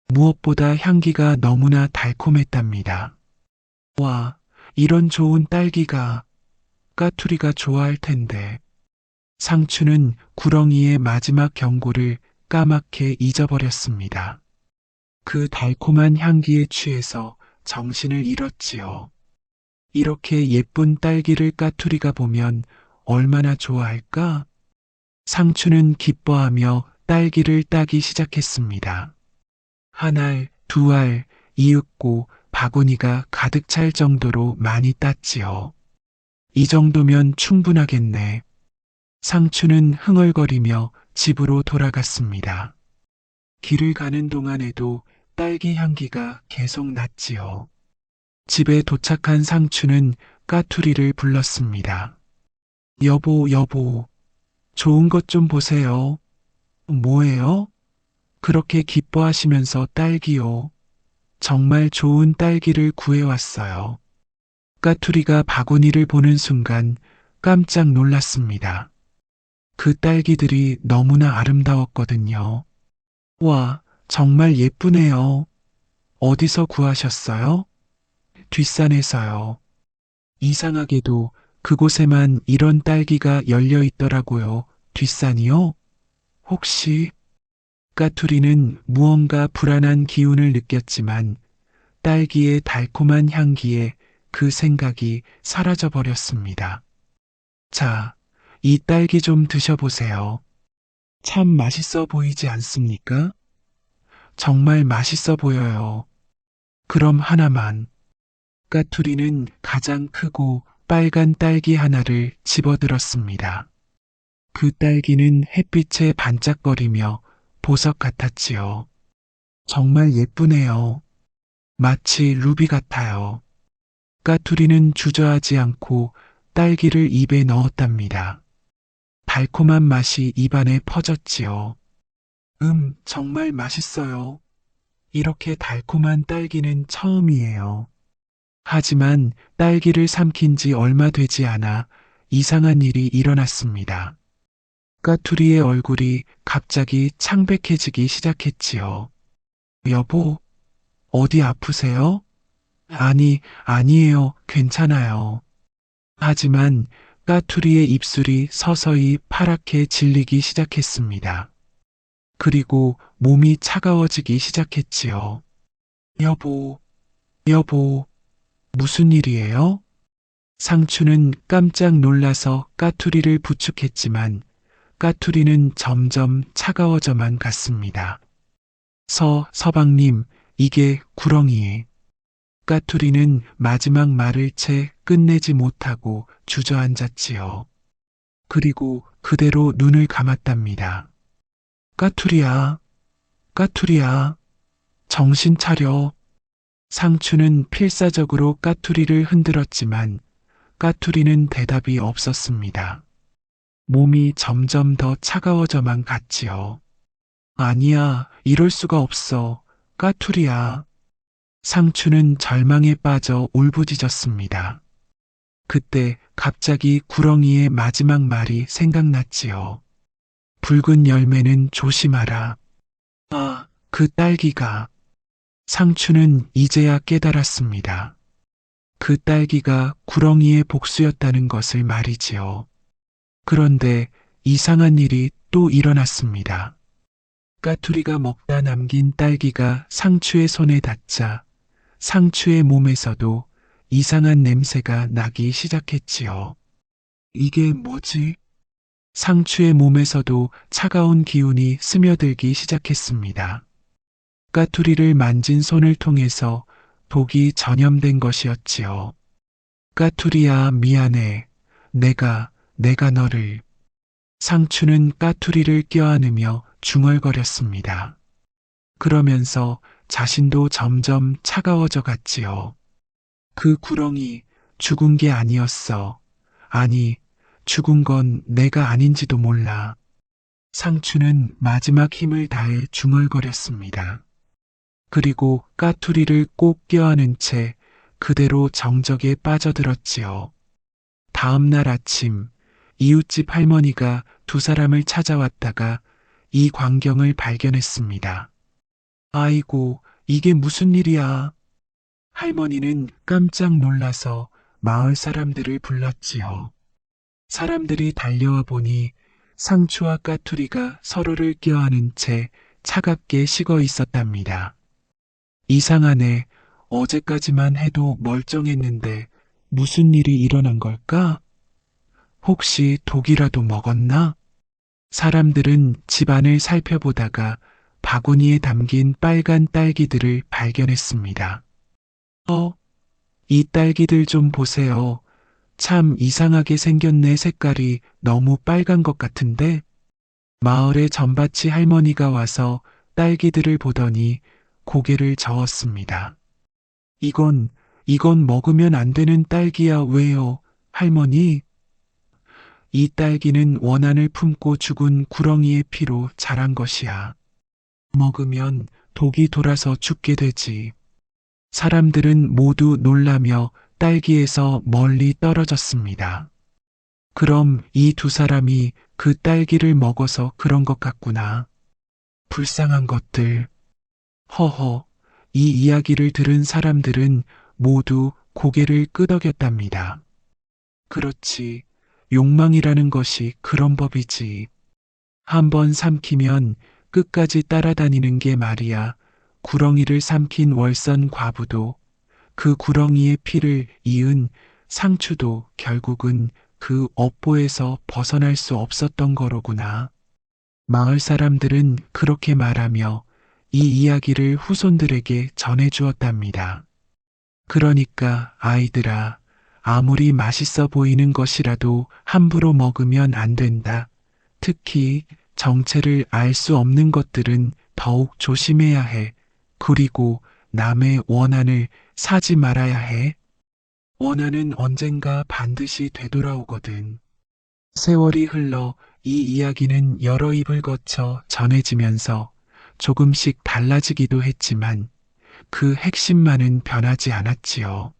무엇보다 향기가 너무나 달콤했답니다. 와, 이런 좋은 딸기가 까투리가 좋아할 텐데. 상추는 구렁이의 마지막 경고를 까맣게 잊어버렸습니다. 그 달콤한 향기에 취해서 정신을 잃었지요. 이렇게 예쁜 딸기를 까투리가 보면 얼마나 좋아할까? 상추는 기뻐하며 딸기를 따기 시작했습니다. 한 알, 두 알, 이윽고 바구니가 가득 찰 정도로 많이 땄지요. 이 정도면 충분하겠네. 상추는 흥얼거리며 집으로 돌아갔습니다. 길을 가는 동안에도 딸기 향기가 계속 났지요. 집에 도착한 상추는 까투리를 불렀습니다. 여보, 여보, 좋은 것 좀 보세요. 뭐예요? 그렇게 기뻐하시면서 딸기요. 정말 좋은 딸기를 구해왔어요. 까투리가 바구니를 보는 순간 깜짝 놀랐습니다. 그 딸기들이 너무나 아름다웠거든요. 와, 정말 예쁘네요. 어디서 구하셨어요? 뒷산에서요. 이상하게도 그곳에만 이런 딸기가 열려 있더라고요. 뒷산이요? 혹시? 까투리는 무언가 불안한 기운을 느꼈지만 딸기의 달콤한 향기에 그 생각이 사라져 버렸습니다. 자, 이 딸기 좀 드셔보세요. 참 맛있어 보이지 않습니까? 정말 맛있어 보여요. 그럼 하나만. 까투리는 가장 크고 빨간 딸기 하나를 집어들었습니다. 그 딸기는 햇빛에 반짝거리며 보석 같았지요. 정말 예쁘네요. 마치 루비 같아요. 까투리는 주저하지 않고 딸기를 입에 넣었답니다. 달콤한 맛이 입안에 퍼졌지요. 정말 맛있어요. 이렇게 달콤한 딸기는 처음이에요. 하지만 딸기를 삼킨 지 얼마 되지 않아 이상한 일이 일어났습니다. 까투리의 얼굴이 갑자기 창백해지기 시작했지요. 여보, 어디 아프세요? 아니에요. 괜찮아요. 하지만 까투리의 입술이 서서히 파랗게 질리기 시작했습니다. 그리고 몸이 차가워지기 시작했지요. 여보, 무슨 일이에요? 상추는 깜짝 놀라서 까투리를 부축했지만 까투리는 점점 차가워져만 갔습니다. 서방님, 이게 구렁이에. 까투리는 마지막 말을 채 끝내지 못하고 주저앉았지요. 그리고 그대로 눈을 감았답니다. 까투리야, 정신 차려. 상추는 필사적으로 까투리를 흔들었지만 까투리는 대답이 없었습니다. 몸이 점점 더 차가워져만 갔지요. 아니야, 이럴 수가 없어. 까투리야. 상추는 절망에 빠져 울부짖었습니다. 그때 갑자기 구렁이의 마지막 말이 생각났지요. 붉은 열매는 조심하라. 그 딸기가. 상추는 이제야 깨달았습니다. 그 딸기가 구렁이의 복수였다는 것을 말이지요. 그런데 이상한 일이 또 일어났습니다. 까투리가 먹다 남긴 딸기가 상추의 손에 닿자 상추의 몸에서도 이상한 냄새가 나기 시작했지요. 이게 뭐지? 상추의 몸에서도 차가운 기운이 스며들기 시작했습니다. 까투리를 만진 손을 통해서 독이 전염된 것이었지요. 까투리야, 미안해. 내가 너를. 상추는 까투리를 껴안으며 중얼거렸습니다. 그러면서 자신도 점점 차가워져 갔지요. 그 구렁이 죽은 게 아니었어. 아니, 죽은 건 내가 아닌지도 몰라. 상추는 마지막 힘을 다해 중얼거렸습니다. 그리고 까투리를 꼭 껴안은 채 그대로 정적에 빠져들었지요. 다음 날 아침, 이웃집 할머니가 두 사람을 찾아왔다가 이 광경을 발견했습니다. 아이고, 이게 무슨 일이야? 할머니는 깜짝 놀라서 마을 사람들을 불렀지요. 사람들이 달려와 보니 상추와 까투리가 서로를 껴안은 채 차갑게 식어 있었답니다. 이상하네. 어제까지만 해도 멀쩡했는데 무슨 일이 일어난 걸까? 혹시 독이라도 먹었나? 사람들은 집안을 살펴보다가 바구니에 담긴 빨간 딸기들을 발견했습니다. 이 딸기들 좀 보세요. 참 이상하게 생겼네. 색깔이 너무 빨간 것 같은데? 마을의 전밭이 할머니가 와서 딸기들을 보더니 고개를 저었습니다. 이건 먹으면 안 되는 딸기야. 왜요, 할머니? 이 딸기는 원한을 품고 죽은 구렁이의 피로 자란 것이야. 먹으면 독이 돌아서 죽게 되지. 사람들은 모두 놀라며 딸기에서 멀리 떨어졌습니다. 그럼 이 두 사람이 그 딸기를 먹어서 그런 것 같구나. 불쌍한 것들. 허허, 이 이야기를 들은 사람들은 모두 고개를 끄덕였답니다. 그렇지, 욕망이라는 것이 그런 법이지. 한번 삼키면 끝까지 따라다니는 게 말이야. 구렁이를 삼킨 월선 과부도 그 구렁이의 피를 이은 상추도 결국은 그 업보에서 벗어날 수 없었던 거로구나. 마을 사람들은 그렇게 말하며 이 이야기를 후손들에게 전해주었답니다. 그러니까 아이들아, 아무리 맛있어 보이는 것이라도 함부로 먹으면 안 된다. 특히 정체를 알 수 없는 것들은 더욱 조심해야 해. 그리고 남의 원한을 사지 말아야 해. 원한은 언젠가 반드시 되돌아오거든. 세월이 흘러 이 이야기는 여러 입을 거쳐 전해지면서 조금씩 달라지기도 했지만 그 핵심만은 변하지 않았지요.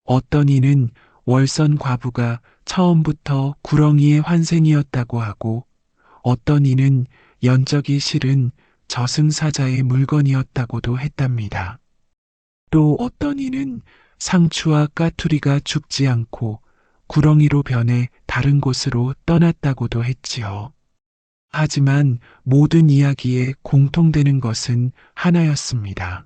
어떤 이는 월선 과부가 처음부터 구렁이의 환생이었다고 하고 어떤 이는 연적이 실은 저승사자의 물건이었다고도 했답니다. 또 어떤 이는 상추와 까투리가 죽지 않고 구렁이로 변해 다른 곳으로 떠났다고도 했지요. 하지만 모든 이야기에 공통되는 것은 하나였습니다.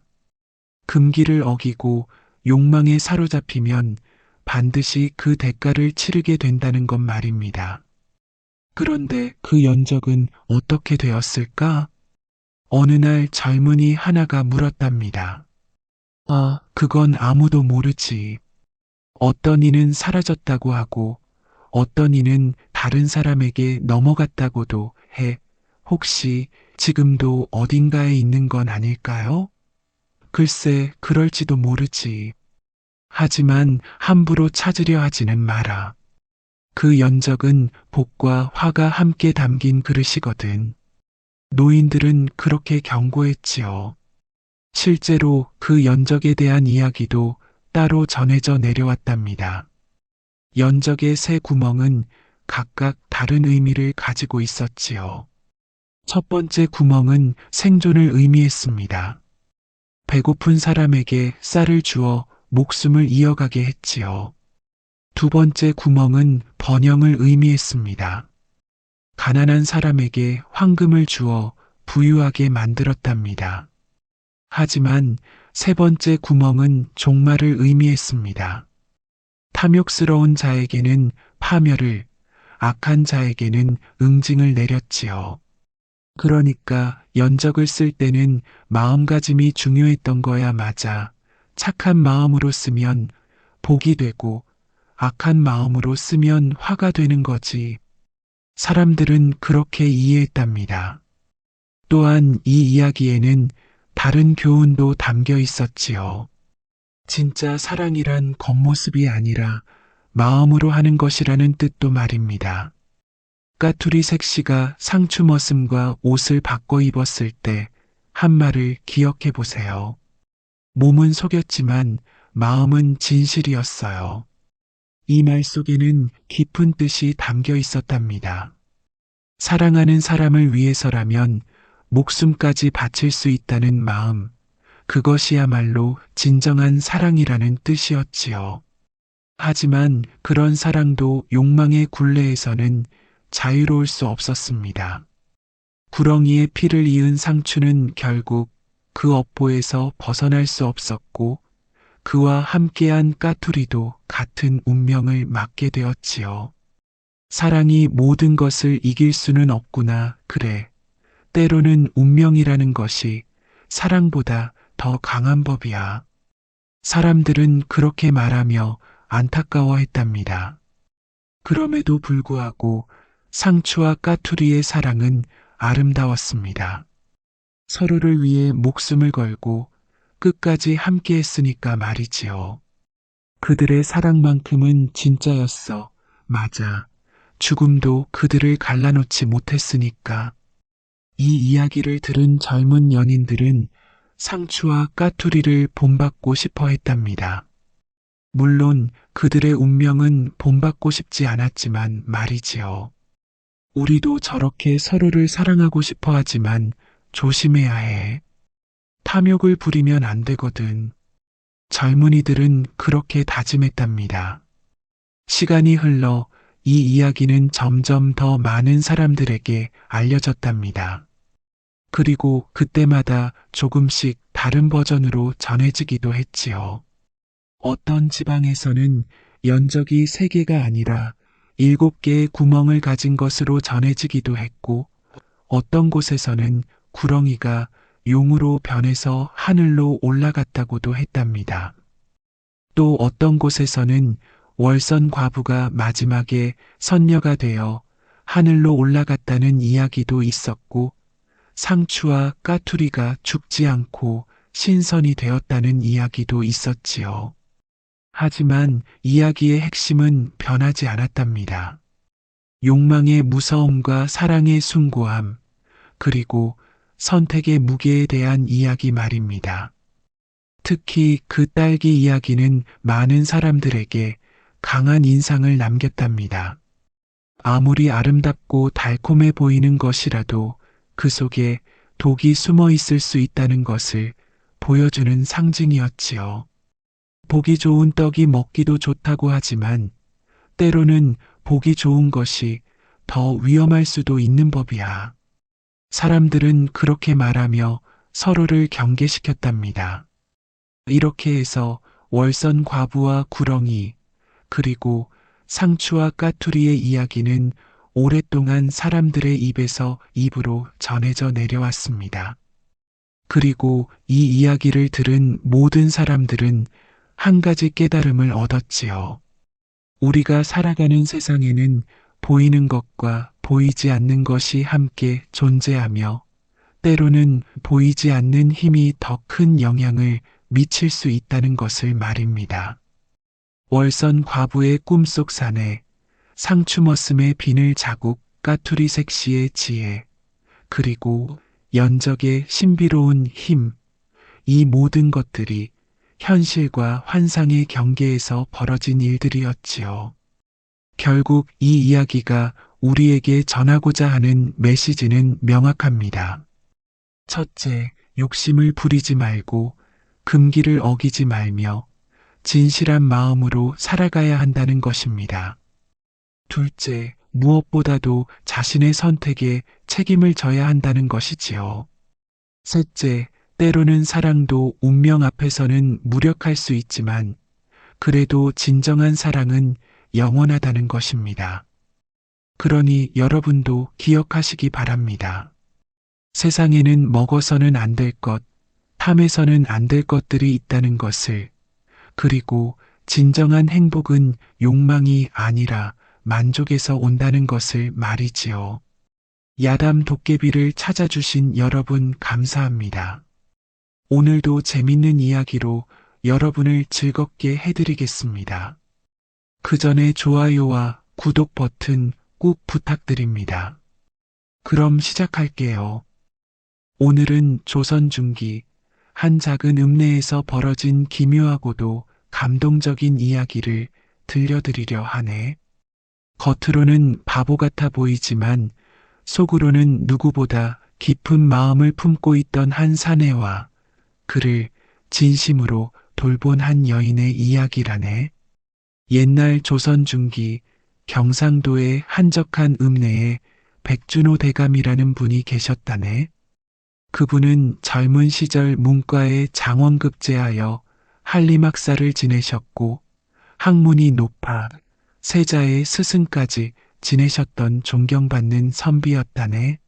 금기를 어기고 욕망에 사로잡히면 반드시 그 대가를 치르게 된다는 것 말입니다. 그런데 그 연적은 어떻게 되었을까? 어느 날 젊은이 하나가 물었답니다. 아, 그건 아무도 모르지. 어떤 이는 사라졌다고 하고 어떤 이는 다른 사람에게 넘어갔다고도 해. 혹시 지금도 어딘가에 있는 건 아닐까요? 글쎄, 그럴지도 모르지. 하지만 함부로 찾으려 하지는 마라. 그 연적은 복과 화가 함께 담긴 그릇이거든. 노인들은 그렇게 경고했지요. 실제로 그 연적에 대한 이야기도 따로 전해져 내려왔답니다. 연적의 세 구멍은 각각 다른 의미를 가지고 있었지요. 첫 번째 구멍은 생존을 의미했습니다. 배고픈 사람에게 쌀을 주어 목숨을 이어가게 했지요. 두 번째 구멍은 번영을 의미했습니다. 가난한 사람에게 황금을 주어 부유하게 만들었답니다. 하지만 세 번째 구멍은 종말을 의미했습니다. 탐욕스러운 자에게는 파멸을, 악한 자에게는 응징을 내렸지요. 그러니까 연적을 쓸 때는 마음가짐이 중요했던 거야 맞아. 착한 마음으로 쓰면 복이 되고 악한 마음으로 쓰면 화가 되는 거지. 사람들은 그렇게 이해했답니다. 또한 이 이야기에는 다른 교훈도 담겨 있었지요. 진짜 사랑이란 겉모습이 아니라 마음으로 하는 것이라는 뜻도 말입니다. 까투리 색시가 상추 머슴과 옷을 바꿔 입었을 때 한 말을 기억해 보세요. 몸은 속였지만 마음은 진실이었어요. 이 말 속에는 깊은 뜻이 담겨 있었답니다. 사랑하는 사람을 위해서라면 목숨까지 바칠 수 있다는 마음, 그것이야말로 진정한 사랑이라는 뜻이었지요. 하지만 그런 사랑도 욕망의 굴레에서는 자유로울 수 없었습니다. 구렁이에 피를 이은 상추는 결국 그 업보에서 벗어날 수 없었고 그와 함께한 까투리도 같은 운명을 맞게 되었지요. 사랑이 모든 것을 이길 수는 없구나. 그래. 때로는 운명이라는 것이 사랑보다 더 강한 법이야. 사람들은 그렇게 말하며 안타까워했답니다. 그럼에도 불구하고 상추와 까투리의 사랑은 아름다웠습니다. 서로를 위해 목숨을 걸고 끝까지 함께 했으니까 말이지요. 그들의 사랑만큼은 진짜였어. 맞아. 죽음도 그들을 갈라놓지 못했으니까. 이 이야기를 들은 젊은 연인들은 상추와 까투리를 본받고 싶어 했답니다. 물론 그들의 운명은 본받고 싶지 않았지만 말이지요. 우리도 저렇게 서로를 사랑하고 싶어 하지만 조심해야 해. 탐욕을 부리면 안 되거든. 젊은이들은 그렇게 다짐했답니다. 시간이 흘러 이 이야기는 점점 더 많은 사람들에게 알려졌답니다. 그리고 그때마다 조금씩 다른 버전으로 전해지기도 했지요. 어떤 지방에서는 연적이 3개가 아니라 7개의 구멍을 가진 것으로 전해지기도 했고, 어떤 곳에서는 구렁이가 용으로 변해서 하늘로 올라갔다고도 했답니다. 또 어떤 곳에서는 월선 과부가 마지막에 선녀가 되어 하늘로 올라갔다는 이야기도 있었고, 상추와 까투리가 죽지 않고 신선이 되었다는 이야기도 있었지요. 하지만 이야기의 핵심은 변하지 않았답니다. 욕망의 무서움과 사랑의 숭고함, 그리고 선택의 무게에 대한 이야기 말입니다. 특히 그 딸기 이야기는 많은 사람들에게 강한 인상을 남겼답니다. 아무리 아름답고 달콤해 보이는 것이라도 그 속에 독이 숨어 있을 수 있다는 것을 보여주는 상징이었지요. 보기 좋은 떡이 먹기도 좋다고 하지만 때로는 보기 좋은 것이 더 위험할 수도 있는 법이야. 사람들은 그렇게 말하며 서로를 경계시켰답니다. 이렇게 해서 월선 과부와 구렁이, 그리고 상추와 까투리의 이야기는 오랫동안 사람들의 입에서 입으로 전해져 내려왔습니다. 그리고 이 이야기를 들은 모든 사람들은 한 가지 깨달음을 얻었지요. 우리가 살아가는 세상에는 보이는 것과 보이지 않는 것이 함께 존재하며 때로는 보이지 않는 힘이 더 큰 영향을 미칠 수 있다는 것을 말입니다. 월선 과부의 꿈속 사내, 상추 머슴의 비늘 자국, 까투리 색시의 지혜, 그리고 연적의 신비로운 힘, 이 모든 것들이 현실과 환상의 경계에서 벌어진 일들이었지요. 결국 이 이야기가 우리에게 전하고자 하는 메시지는 명확합니다. 첫째, 욕심을 부리지 말고 금기를 어기지 말며 진실한 마음으로 살아가야 한다는 것입니다. 둘째, 무엇보다도 자신의 선택에 책임을 져야 한다는 것이지요. 셋째, 때로는 사랑도 운명 앞에서는 무력할 수 있지만 그래도 진정한 사랑은 영원하다는 것입니다. 그러니 여러분도 기억하시기 바랍니다. 세상에는 먹어서는 안 될 것, 탐해서는 안 될 것들이 있다는 것을, 그리고 진정한 행복은 욕망이 아니라 만족에서 온다는 것을 말이지요. 야담 도깨비를 찾아주신 여러분 감사합니다. 오늘도 재밌는 이야기로 여러분을 즐겁게 해드리겠습니다. 그 전에 좋아요와 구독 버튼 꼭 부탁드립니다. 그럼 시작할게요. 오늘은 조선 중기 한 작은 읍내에서 벌어진 기묘하고도 감동적인 이야기를 들려드리려 하네. 겉으로는 바보 같아 보이지만 속으로는 누구보다 깊은 마음을 품고 있던 한 사내와 그를 진심으로 돌본 한 여인의 이야기라네. 옛날 조선 중기 경상도의 한적한 읍내에 백준호 대감이라는 분이 계셨다네. 그분은 젊은 시절 문과에 장원급제하여 한림학사를 지내셨고 학문이 높아 세자의 스승까지 지내셨던 존경받는 선비였다네.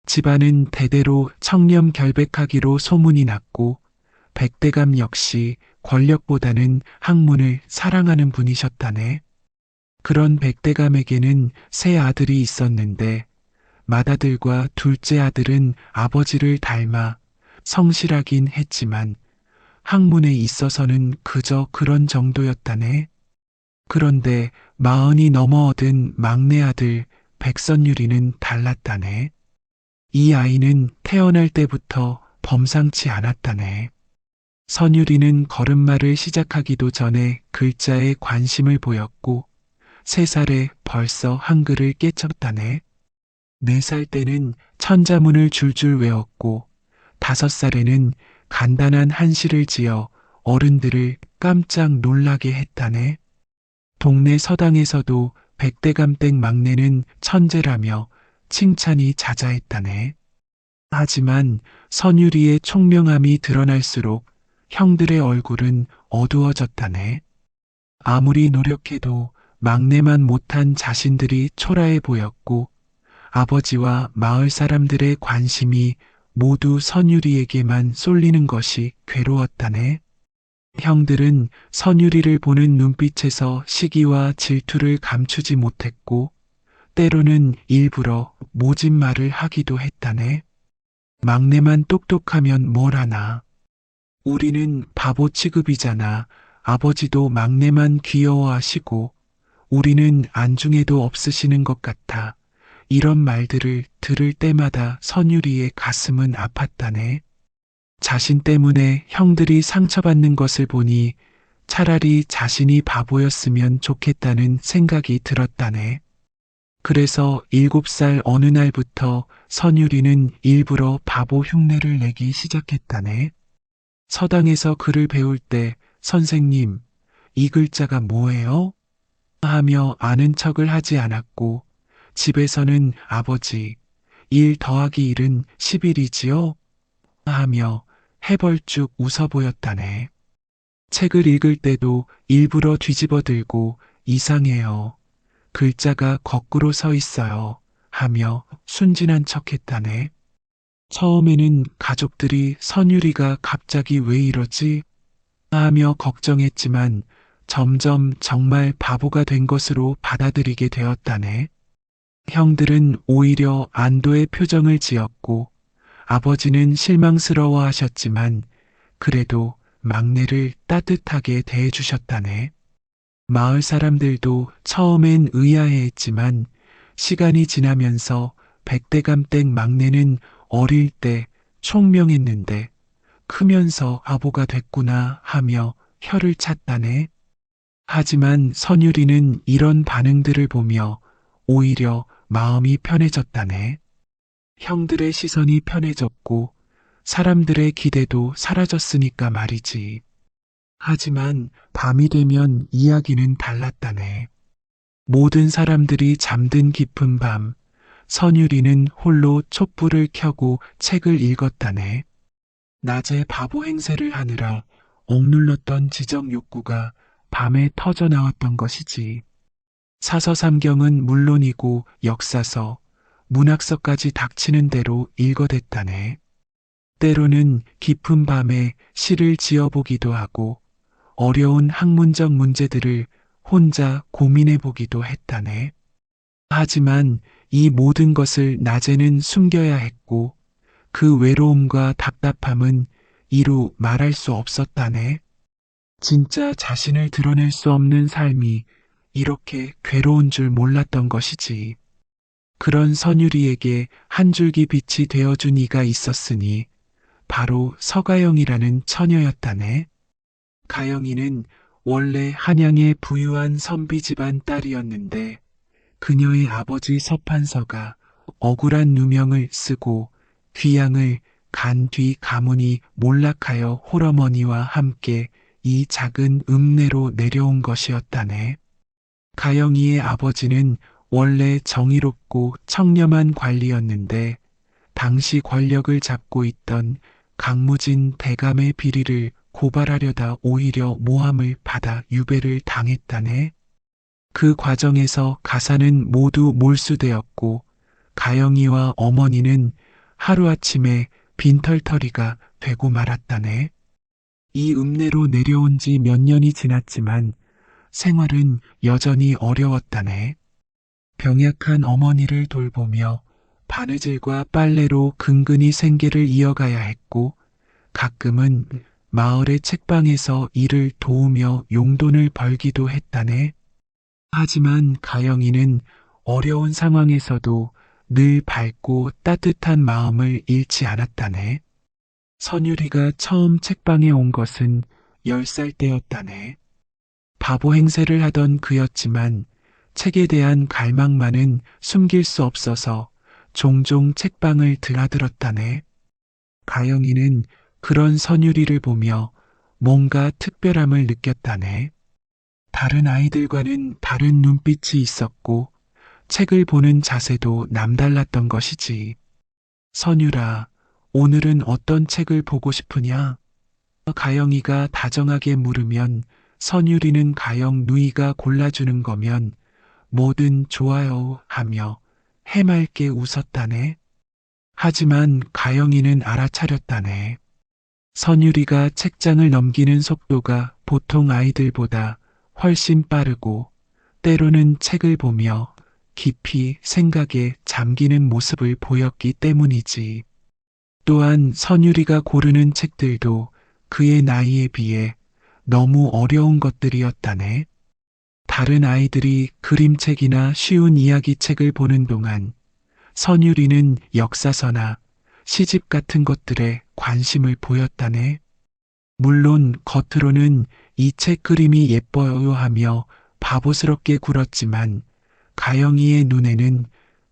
집안은 대대로 청렴결백하기로 소문이 났고 백대감 역시 권력보다는 학문을 사랑하는 분이셨다네. 그런 백대감에게는 세 아들이 있었는데 맏아들과 둘째 아들은 아버지를 닮아 성실하긴 했지만 학문에 있어서는 그저 그런 정도였다네. 그런데 40이 넘어 얻은 막내 아들 백선유리는 달랐다네. 이 아이는 태어날 때부터 범상치 않았다네. 선유리는 걸음마를 시작하기도 전에 글자에 관심을 보였고 3살에 벌써 한글을 깨쳤다네. 4살 때는 천자문을 줄줄 외웠고 5살에는 간단한 한시를 지어 어른들을 깜짝 놀라게 했다네. 동네 서당에서도 백대감댁 막내는 천재라며 칭찬이 자자했다네. 하지만 선유리의 총명함이 드러날수록 형들의 얼굴은 어두워졌다네. 아무리 노력해도 막내만 못한 자신들이 초라해 보였고 아버지와 마을 사람들의 관심이 모두 선유리에게만 쏠리는 것이 괴로웠다네. 형들은 선유리를 보는 눈빛에서 시기와 질투를 감추지 못했고 때로는 일부러 모진 말을 하기도 했다네. 막내만 똑똑하면 뭘 하나. 우리는 바보 취급이잖아. 아버지도 막내만 귀여워하시고 우리는 안중에도 없으시는 것 같아. 이런 말들을 들을 때마다 선유리의 가슴은 아팠다네. 자신 때문에 형들이 상처받는 것을 보니 차라리 자신이 바보였으면 좋겠다는 생각이 들었다네. 그래서 7살 어느 날부터 선유리는 일부러 바보 흉내를 내기 시작했다네. 서당에서 글을 배울 때 선생님, 이 글자가 뭐예요? 하며 아는 척을 하지 않았고 집에서는 아버지, 1 더하기 1은 11이지요? 하며 해벌쭉 웃어 보였다네. 책을 읽을 때도 일부러 뒤집어 들고 이상해요. 글자가 거꾸로 서 있어요. 하며 순진한 척 했다네. 처음에는 가족들이 선유리가 갑자기 왜 이러지? 하며 걱정했지만 점점 정말 바보가 된 것으로 받아들이게 되었다네. 형들은 오히려 안도의 표정을 지었고 아버지는 실망스러워 하셨지만 그래도 막내를 따뜻하게 대해주셨다네. 마을 사람들도 처음엔 의아해했지만 시간이 지나면서 백대감댁 막내는 어릴 때 총명했는데 크면서 바보가 됐구나 하며 혀를 찼다네. 하지만 선유리는 이런 반응들을 보며 오히려 마음이 편해졌다네. 형들의 시선이 편해졌고 사람들의 기대도 사라졌으니까 말이지. 하지만 밤이 되면 이야기는 달랐다네. 모든 사람들이 잠든 깊은 밤, 선율이는 홀로 촛불을 켜고 책을 읽었다네. 낮에 바보 행세를 하느라 억눌렀던 지적 욕구가 밤에 터져 나왔던 것이지. 사서삼경은 물론이고 역사서, 문학서까지 닥치는 대로 읽어댔다네. 때로는 깊은 밤에 시를 지어보기도 하고 어려운 학문적 문제들을 혼자 고민해보기도 했다네. 하지만 이 모든 것을 낮에는 숨겨야 했고 그 외로움과 답답함은 이루 말할 수 없었다네. 진짜 자신을 드러낼 수 없는 삶이 이렇게 괴로운 줄 몰랐던 것이지. 그런 선율이에게 한 줄기 빛이 되어준 이가 있었으니 바로 서가영이라는 처녀였다네. 가영이는 원래 한양의 부유한 선비 집안 딸이었는데 그녀의 아버지 서판서가 억울한 누명을 쓰고 귀양을 간 뒤 가문이 몰락하여 홀어머니와 함께 이 작은 읍내로 내려온 것이었다네. 가영이의 아버지는 원래 정의롭고 청렴한 관리였는데 당시 권력을 잡고 있던 강무진 대감의 비리를 고발하려다 오히려 모함을 받아 유배를 당했다네. 그 과정에서 가사는 모두 몰수되었고 가영이와 어머니는 하루아침에 빈털터리가 되고 말았다네. 이 읍내로 내려온 지 몇 년이 지났지만 생활은 여전히 어려웠다네. 병약한 어머니를 돌보며 바느질과 빨래로 근근히 생계를 이어가야 했고 가끔은 마을의 책방에서 일을 도우며 용돈을 벌기도 했다네. 하지만 가영이는 어려운 상황에서도 늘 밝고 따뜻한 마음을 잃지 않았다네. 선율이가 처음 책방에 온 것은 10살 때였다네. 바보 행세를 하던 그였지만 책에 대한 갈망만은 숨길 수 없어서 종종 책방을 드나들었다네. 가영이는 그런 선율이를 보며 뭔가 특별함을 느꼈다네. 다른 아이들과는 다른 눈빛이 있었고 책을 보는 자세도 남달랐던 것이지. 선율아, 오늘은 어떤 책을 보고 싶으냐? 가영이가 다정하게 물으면 선율이는 가영 누이가 골라주는 거면 뭐든 좋아요 하며 해맑게 웃었다네. 하지만 가영이는 알아차렸다네. 선율이가 책장을 넘기는 속도가 보통 아이들보다 훨씬 빠르고 때로는 책을 보며 깊이 생각에 잠기는 모습을 보였기 때문이지. 또한 선율이가 고르는 책들도 그의 나이에 비해 너무 어려운 것들이었다네. 다른 아이들이 그림책이나 쉬운 이야기책을 보는 동안 선율이는 역사서나 시집 같은 것들에 관심을 보였다네. 물론 겉으로는 이 책 그림이 예뻐요 하며 바보스럽게 굴었지만 가영이의 눈에는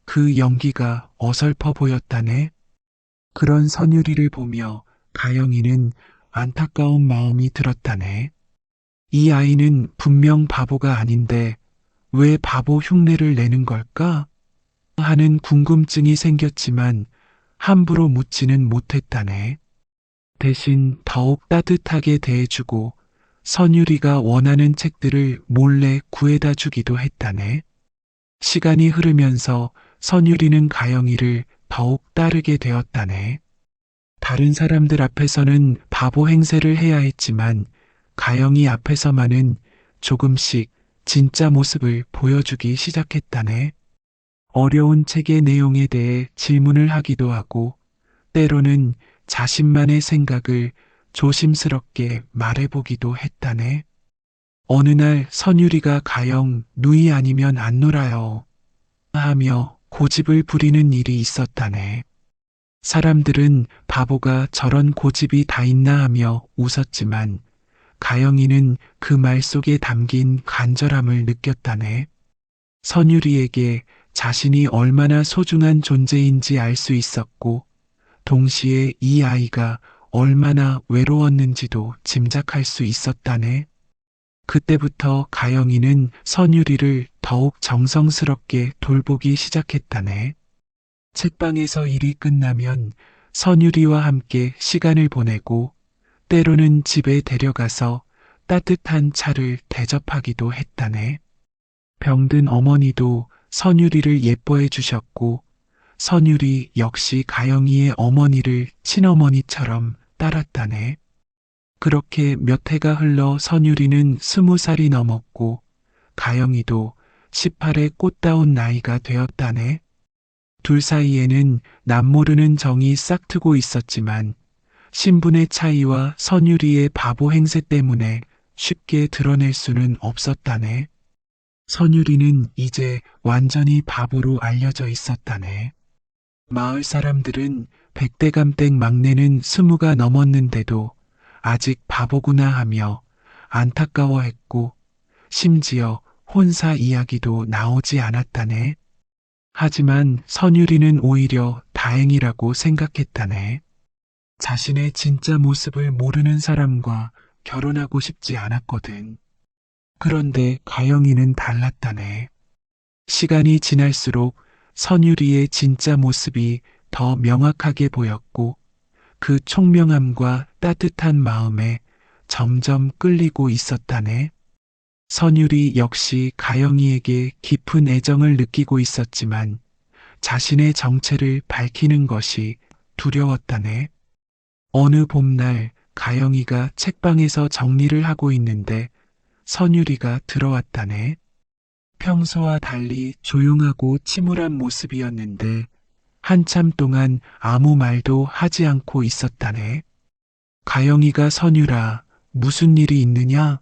그 연기가 어설퍼 보였다네. 그런 선율이를 보며 가영이는 안타까운 마음이 들었다네. 이 아이는 분명 바보가 아닌데 왜 바보 흉내를 내는 걸까? 하는 궁금증이 생겼지만 함부로 묻지는 못했다네. 대신 더욱 따뜻하게 대해주고 선율이가 원하는 책들을 몰래 구해다 주기도 했다네. 시간이 흐르면서 선율이는 가영이를 더욱 따르게 되었다네. 다른 사람들 앞에서는 바보 행세를 해야 했지만 가영이 앞에서만은 조금씩 진짜 모습을 보여주기 시작했다네. 어려운 책의 내용에 대해 질문을 하기도 하고 때로는 자신만의 생각을 조심스럽게 말해보기도 했다네. 어느 날 선율이가 가영 누이 아니면 안 놀아요 하며 고집을 부리는 일이 있었다네. 사람들은 바보가 저런 고집이 다 있나 하며 웃었지만 가영이는 그 말 속에 담긴 간절함을 느꼈다네. 선율이에게 자신이 얼마나 소중한 존재인지 알 수 있었고, 동시에 이 아이가 얼마나 외로웠는지도 짐작할 수 있었다네. 그때부터 가영이는 선유리를 더욱 정성스럽게 돌보기 시작했다네. 책방에서 일이 끝나면 선유리와 함께 시간을 보내고, 때로는 집에 데려가서 따뜻한 차를 대접하기도 했다네. 병든 어머니도 선유리를 예뻐해 주셨고, 선유리 역시 가영이의 어머니를 친어머니처럼 따랐다네. 그렇게 몇 해가 흘러 선유리는 20살이 넘었고, 가영이도 18의 꽃다운 나이가 되었다네. 둘 사이에는 남모르는 정이 싹트고 있었지만, 신분의 차이와 선유리의 바보 행세 때문에 쉽게 드러낼 수는 없었다네. 선유리는 이제 완전히 바보로 알려져 있었다네. 마을 사람들은 백대감댁 막내는 20가 넘었는데도 아직 바보구나 하며 안타까워했고, 심지어 혼사 이야기도 나오지 않았다네. 하지만 선유리는 오히려 다행이라고 생각했다네. 자신의 진짜 모습을 모르는 사람과 결혼하고 싶지 않았거든. 그런데 가영이는 달랐다네. 시간이 지날수록 선유리의 진짜 모습이 더 명확하게 보였고, 그 총명함과 따뜻한 마음에 점점 끌리고 있었다네. 선유리 역시 가영이에게 깊은 애정을 느끼고 있었지만, 자신의 정체를 밝히는 것이 두려웠다네. 어느 봄날 가영이가 책방에서 정리를 하고 있는데 선유리가 들어왔다네. 평소와 달리 조용하고 침울한 모습이었는데 한참 동안 아무 말도 하지 않고 있었다네. 가영이가 선유라, 무슨 일이 있느냐?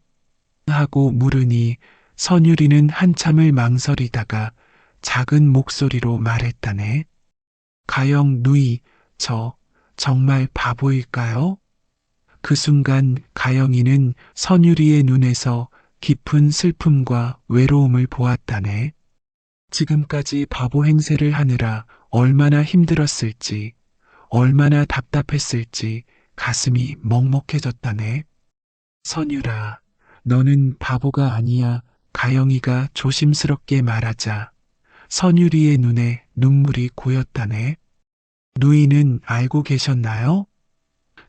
하고 물으니 선유리는 한참을 망설이다가 작은 목소리로 말했다네. 가영 누이, 저 정말 바보일까요? 그 순간 가영이는 선유리의 눈에서 깊은 슬픔과 외로움을 보았다네. 지금까지 바보 행세를 하느라 얼마나 힘들었을지, 얼마나 답답했을지 가슴이 먹먹해졌다네. 선유라, 너는 바보가 아니야. 가영이가 조심스럽게 말하자 선유리의 눈에 눈물이 고였다네. 누이는 알고 계셨나요?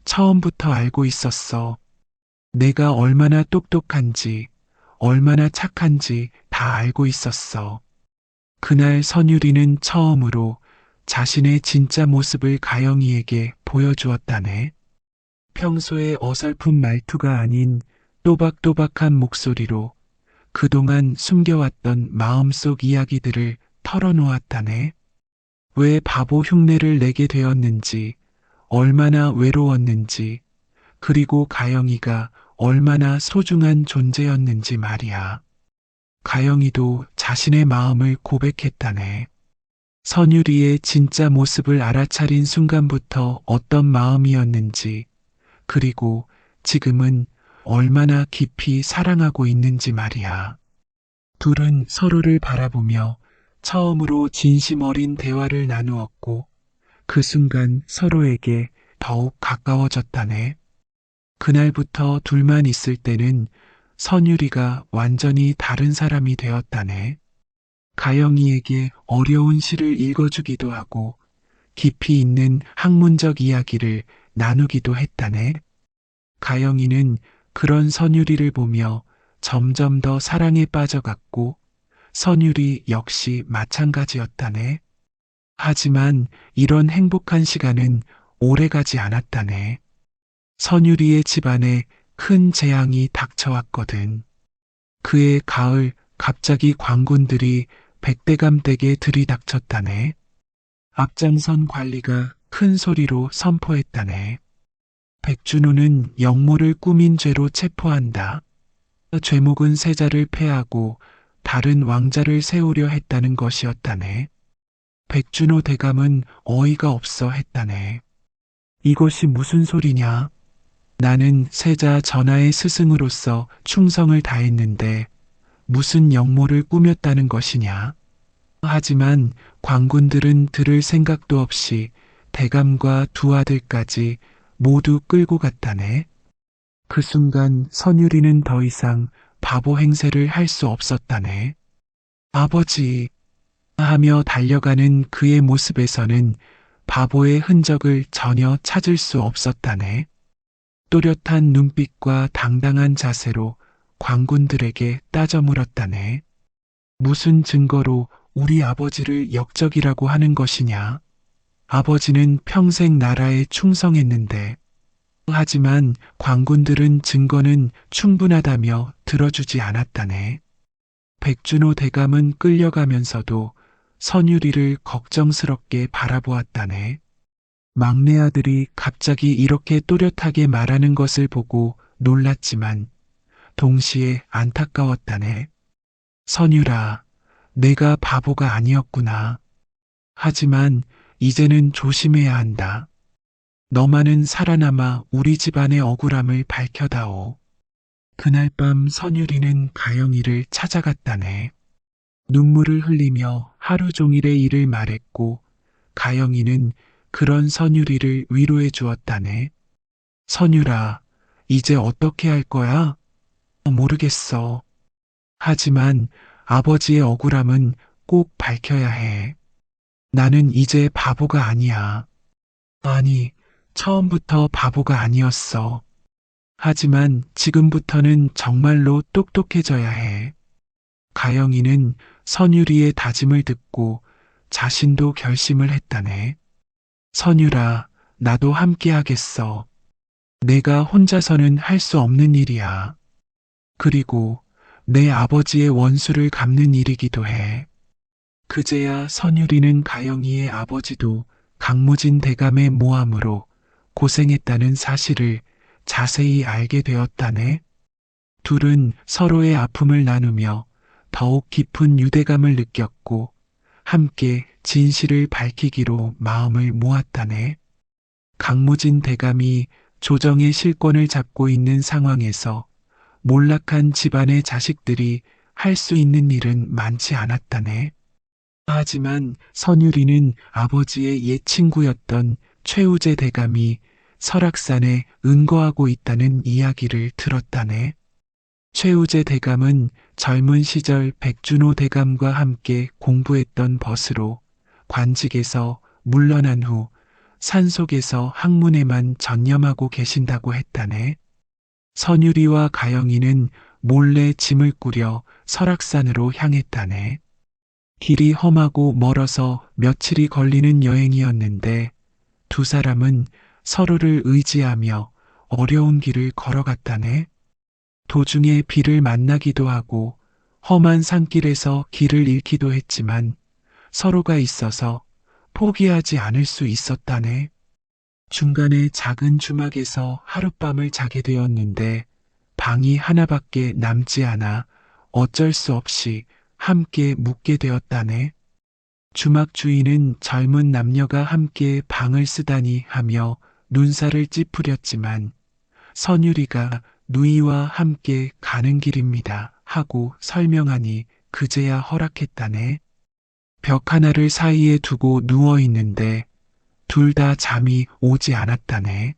처음부터 알고 있었어. 내가 얼마나 똑똑한지, 얼마나 착한지 다 알고 있었어. 그날 선유리는 처음으로 자신의 진짜 모습을 가영이에게 보여주었다네. 평소의 어설픈 말투가 아닌 또박또박한 목소리로 그동안 숨겨왔던 마음속 이야기들을 털어놓았다네. 왜 바보 흉내를 내게 되었는지, 얼마나 외로웠는지, 그리고 가영이가 얼마나 소중한 존재였는지 말이야. 가영이도 자신의 마음을 고백했다네. 선유리의 진짜 모습을 알아차린 순간부터 어떤 마음이었는지, 그리고 지금은 얼마나 깊이 사랑하고 있는지 말이야. 둘은 서로를 바라보며 처음으로 진심 어린 대화를 나누었고, 그 순간 서로에게 더욱 가까워졌다네. 그날부터 둘만 있을 때는 선유리가 완전히 다른 사람이 되었다네. 가영이에게 어려운 시를 읽어주기도 하고 깊이 있는 학문적 이야기를 나누기도 했다네. 가영이는 그런 선유리를 보며 점점 더 사랑에 빠져갔고 선유리 역시 마찬가지였다네. 하지만 이런 행복한 시간은 오래가지 않았다네. 선유리의 집안에 큰 재앙이 닥쳐왔거든. 그해 가을 갑자기 광군들이 백대감댁에 들이닥쳤다네. 앞장선 관리가 큰 소리로 선포했다네. 백준호는 영모를 꾸민 죄로 체포한다. 죄목은 세자를 폐하고 다른 왕자를 세우려 했다는 것이었다네. 백준호 대감은 어이가 없어 했다네. 이것이 무슨 소리냐? 나는 세자 전하의 스승으로서 충성을 다했는데 무슨 영모를 꾸몄다는 것이냐? 하지만 광군들은 들을 생각도 없이 대감과 두 아들까지 모두 끌고 갔다네. 그 순간 선율이는 더 이상 바보 행세를 할 수 없었다네. 아버지, 하며 달려가는 그의 모습에서는 바보의 흔적을 전혀 찾을 수 없었다네. 또렷한 눈빛과 당당한 자세로 광군들에게 따져 물었다네. 무슨 증거로 우리 아버지를 역적이라고 하는 것이냐? 아버지는 평생 나라에 충성했는데, 하지만 광군들은 증거는 충분하다며 들어주지 않았다네. 백준호 대감은 끌려가면서도 선유리를 걱정스럽게 바라보았다네. 막내 아들이 갑자기 이렇게 또렷하게 말하는 것을 보고 놀랐지만 동시에 안타까웠다네. 선유라, 내가 바보가 아니었구나. 하지만 이제는 조심해야 한다. 너만은 살아남아 우리 집안의 억울함을 밝혀다오. 그날 밤 선유리는 가영이를 찾아갔다네. 눈물을 흘리며 하루 종일의 일을 말했고 가영이는 그런 선유리를 위로해 주었다네. 선유라, 이제 어떻게 할 거야? 모르겠어. 하지만 아버지의 억울함은 꼭 밝혀야 해. 나는 이제 바보가 아니야. 아니, 처음부터 바보가 아니었어. 하지만 지금부터는 정말로 똑똑해져야 해. 가영이는 선유리의 다짐을 듣고 자신도 결심을 했다네. 선유라, 나도 함께 하겠어. 내가 혼자서는 할 수 없는 일이야. 그리고 내 아버지의 원수를 갚는 일이기도 해. 그제야 선유리는 가영이의 아버지도 강무진 대감의 모함으로 고생했다는 사실을 자세히 알게 되었다네. 둘은 서로의 아픔을 나누며 더욱 깊은 유대감을 느꼈고 함께 진실을 밝히기로 마음을 모았다네. 강무진 대감이 조정의 실권을 잡고 있는 상황에서 몰락한 집안의 자식들이 할 수 있는 일은 많지 않았다네. 하지만 선유리는 아버지의 옛 친구였던 최우재 대감이 설악산에 은거하고 있다는 이야기를 들었다네. 최우재 대감은 젊은 시절 백준호 대감과 함께 공부했던 벗으로 관직에서 물러난 후 산속에서 학문에만 전념하고 계신다고 했다네. 선유리와 가영이는 몰래 짐을 꾸려 설악산으로 향했다네. 길이 험하고 멀어서 며칠이 걸리는 여행이었는데 두 사람은 서로를 의지하며 어려운 길을 걸어갔다네. 도중에 비를 만나기도 하고 험한 산길에서 길을 잃기도 했지만 서로가 있어서 포기하지 않을 수 있었다네. 중간에 작은 주막에서 하룻밤을 자게 되었는데 방이 하나밖에 남지 않아 어쩔 수 없이 함께 묵게 되었다네. 주막 주인은 젊은 남녀가 함께 방을 쓰다니 하며 눈살을 찌푸렸지만 선유리가 누이와 함께 가는 길입니다 하고 설명하니 그제야 허락했다네. 벽 하나를 사이에 두고 누워 있는데 둘 다 잠이 오지 않았다네.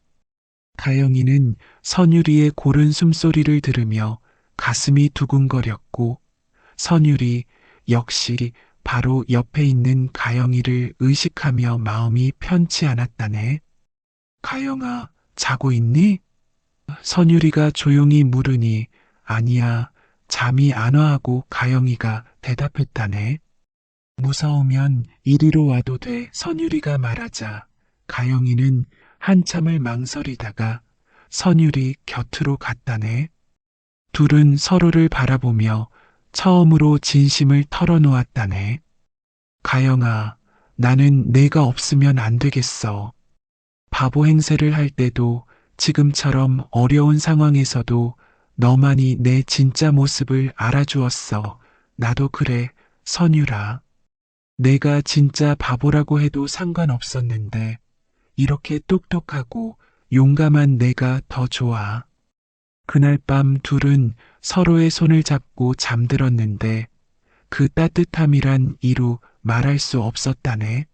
가영이는 선유리의 고른 숨소리를 들으며 가슴이 두근거렸고 선유리 역시 바로 옆에 있는 가영이를 의식하며 마음이 편치 않았다네. 가영아, 자고 있니? 선유리가 조용히 물으니 아니야, 잠이 안 와 하고 가영이가 대답했다네. 무서우면 이리로 와도 돼. 선유리가 말하자 가영이는 한참을 망설이다가 선유리 곁으로 갔다네. 둘은 서로를 바라보며 처음으로 진심을 털어놓았다네. 가영아, 나는 내가 없으면 안 되겠어. 바보 행세를 할 때도 지금처럼 어려운 상황에서도 너만이 내 진짜 모습을 알아주었어. 나도 그래, 선유라. 내가 진짜 바보라고 해도 상관없었는데 이렇게 똑똑하고 용감한 내가 더 좋아. 그날 밤 둘은 서로의 손을 잡고 잠들었는데 그 따뜻함이란 이루 말할 수 없었다네.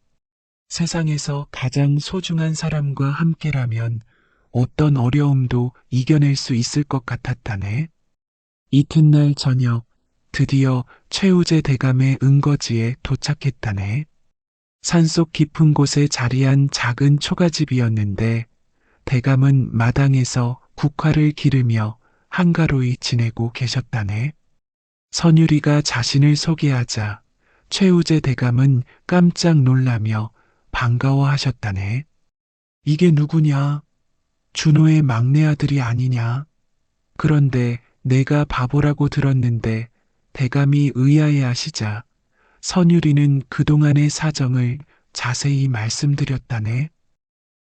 세상에서 가장 소중한 사람과 함께라면 어떤 어려움도 이겨낼 수 있을 것 같았다네. 이튿날 저녁, 드디어 최우재 대감의 은거지에 도착했다네. 산속 깊은 곳에 자리한 작은 초가집이었는데 대감은 마당에서 국화를 기르며 한가로이 지내고 계셨다네. 선유리가 자신을 소개하자 최우재 대감은 깜짝 놀라며 반가워하셨다네. 이게 누구냐? 준호의 막내 아들이 아니냐? 그런데 내가 바보라고 들었는데 대감이 의아해하시자 선유리는 그동안의 사정을 자세히 말씀드렸다네.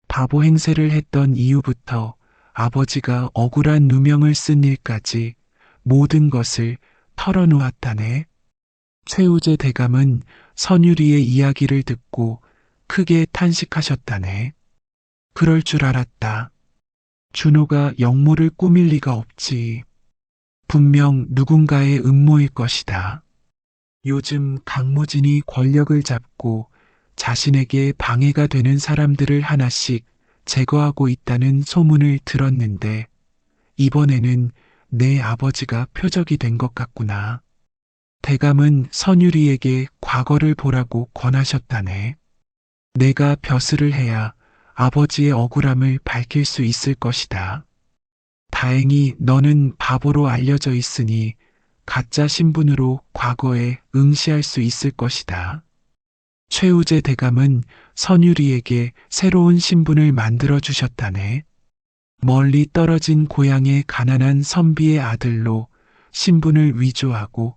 바보 행세를 했던 이유부터 아버지가 억울한 누명을 쓴 일까지 모든 것을 털어놓았다네. 최우재 대감은 선유리의 이야기를 듣고 크게 탄식하셨다네. 그럴 줄 알았다. 준호가 영모를 꾸밀 리가 없지. 분명 누군가의 음모일 것이다. 요즘 강무진이 권력을 잡고 자신에게 방해가 되는 사람들을 하나씩 제거하고 있다는 소문을 들었는데 이번에는 내 아버지가 표적이 된 것 같구나. 대감은 선유리에게 과거를 보라고 권하셨다네. 내가 벼슬을 해야 아버지의 억울함을 밝힐 수 있을 것이다. 다행히 너는 바보로 알려져 있으니 가짜 신분으로 과거에 응시할 수 있을 것이다. 최우재 대감은 선유리에게 새로운 신분을 만들어 주셨다네. 멀리 떨어진 고향의 가난한 선비의 아들로 신분을 위조하고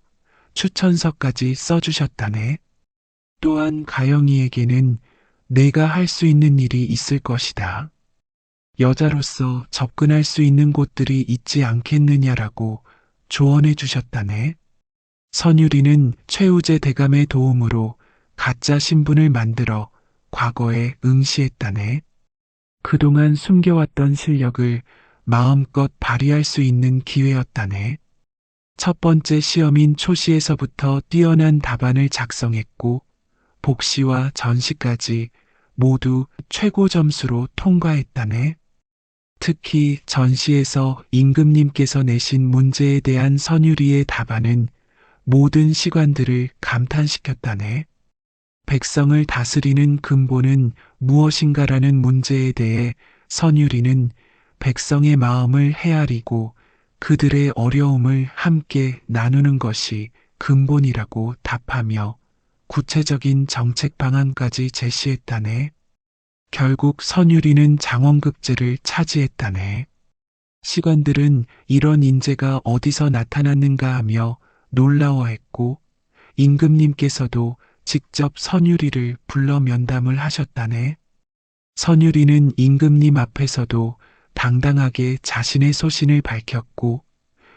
추천서까지 써주셨다네. 또한 가영이에게는 내가 할 수 있는 일이 있을 것이다. 여자로서 접근할 수 있는 곳들이 있지 않겠느냐라고 조언해 주셨다네. 선유리는 최우재 대감의 도움으로 가짜 신분을 만들어 과거에 응시했다네. 그동안 숨겨왔던 실력을 마음껏 발휘할 수 있는 기회였다네. 첫 번째 시험인 초시에서부터 뛰어난 답안을 작성했고 복시와 전시까지 모두 최고 점수로 통과했다네. 특히 전시에서 임금님께서 내신 문제에 대한 선유리의 답안은 모든 시관들을 감탄시켰다네. 백성을 다스리는 근본은 무엇인가라는 문제에 대해 선유리는 백성의 마음을 헤아리고 그들의 어려움을 함께 나누는 것이 근본이라고 답하며 구체적인 정책 방안까지 제시했다네. 결국 선유리는 장원급제를 차지했다네. 시관들은 이런 인재가 어디서 나타났는가 하며 놀라워했고 임금님께서도 직접 선유리를 불러 면담을 하셨다네. 선유리는 임금님 앞에서도 당당하게 자신의 소신을 밝혔고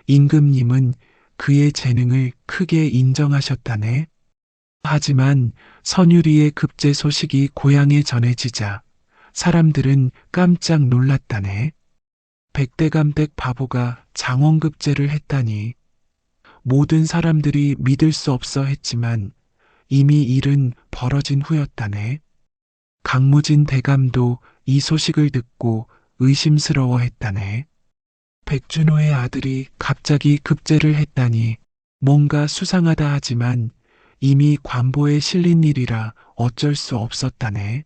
임금님은 그의 재능을 크게 인정하셨다네. 하지만 선유리의 급제 소식이 고향에 전해지자 사람들은 깜짝 놀랐다네. 백대감댁 바보가 장원급제를 했다니. 모든 사람들이 믿을 수 없어 했지만 이미 일은 벌어진 후였다네. 강무진 대감도 이 소식을 듣고 의심스러워했다네. 백준호의 아들이 갑자기 급제를 했다니 뭔가 수상하다 하지만 이미 관보에 실린 일이라 어쩔 수 없었다네.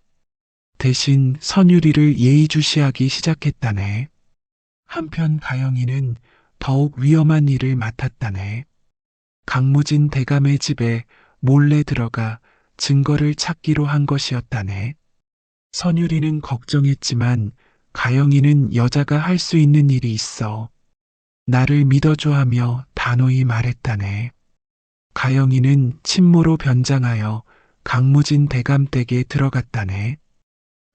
대신 선유리를 예의주시하기 시작했다네. 한편 가영이는 더욱 위험한 일을 맡았다네. 강무진 대감의 집에 몰래 들어가 증거를 찾기로 한 것이었다네. 선유리는 걱정했지만 가영이는 여자가 할 수 있는 일이 있어. 나를 믿어줘 하며 단호히 말했다네. 가영이는 친모로 변장하여 강무진 대감댁에 들어갔다네.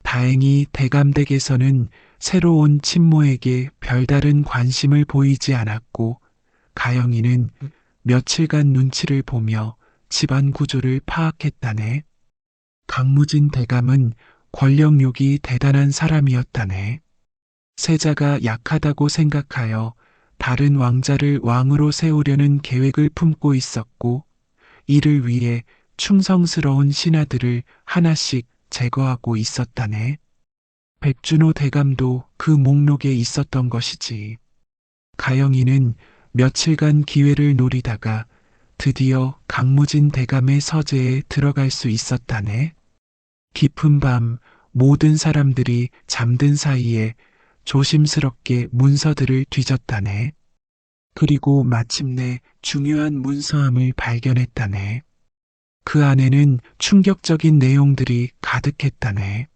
다행히 대감댁에서는 새로운 친모에게 별다른 관심을 보이지 않았고 가영이는 며칠간 눈치를 보며 집안 구조를 파악했다네. 강무진 대감은 권력욕이 대단한 사람이었다네. 세자가 약하다고 생각하여 다른 왕자를 왕으로 세우려는 계획을 품고 있었고 이를 위해 충성스러운 신하들을 하나씩 제거하고 있었다네. 백준호 대감도 그 목록에 있었던 것이지. 가영이는 며칠간 기회를 노리다가 드디어 강무진 대감의 서재에 들어갈 수 있었다네. 깊은 밤 모든 사람들이 잠든 사이에 조심스럽게 문서들을 뒤졌다네. 그리고 마침내 중요한 문서함을 발견했다네. 그 안에는 충격적인 내용들이 가득했다네.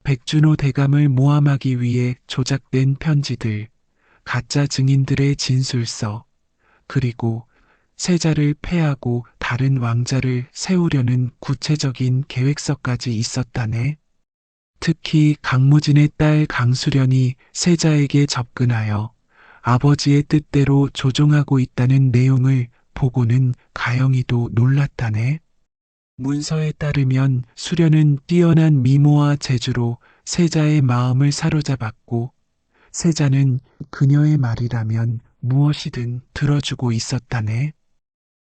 백준호 대감을 모함하기 위해 조작된 편지들, 가짜 증인들의 진술서, 그리고 세자를 패하고 다른 왕자를 세우려는 구체적인 계획서까지 있었다네. 특히 강무진의 딸 강수련이 세자에게 접근하여 아버지의 뜻대로 조종하고 있다는 내용을 보고는 가영이도 놀랐다네. 문서에 따르면 수련은 뛰어난 미모와 재주로 세자의 마음을 사로잡았고 세자는 그녀의 말이라면 무엇이든 들어주고 있었다네.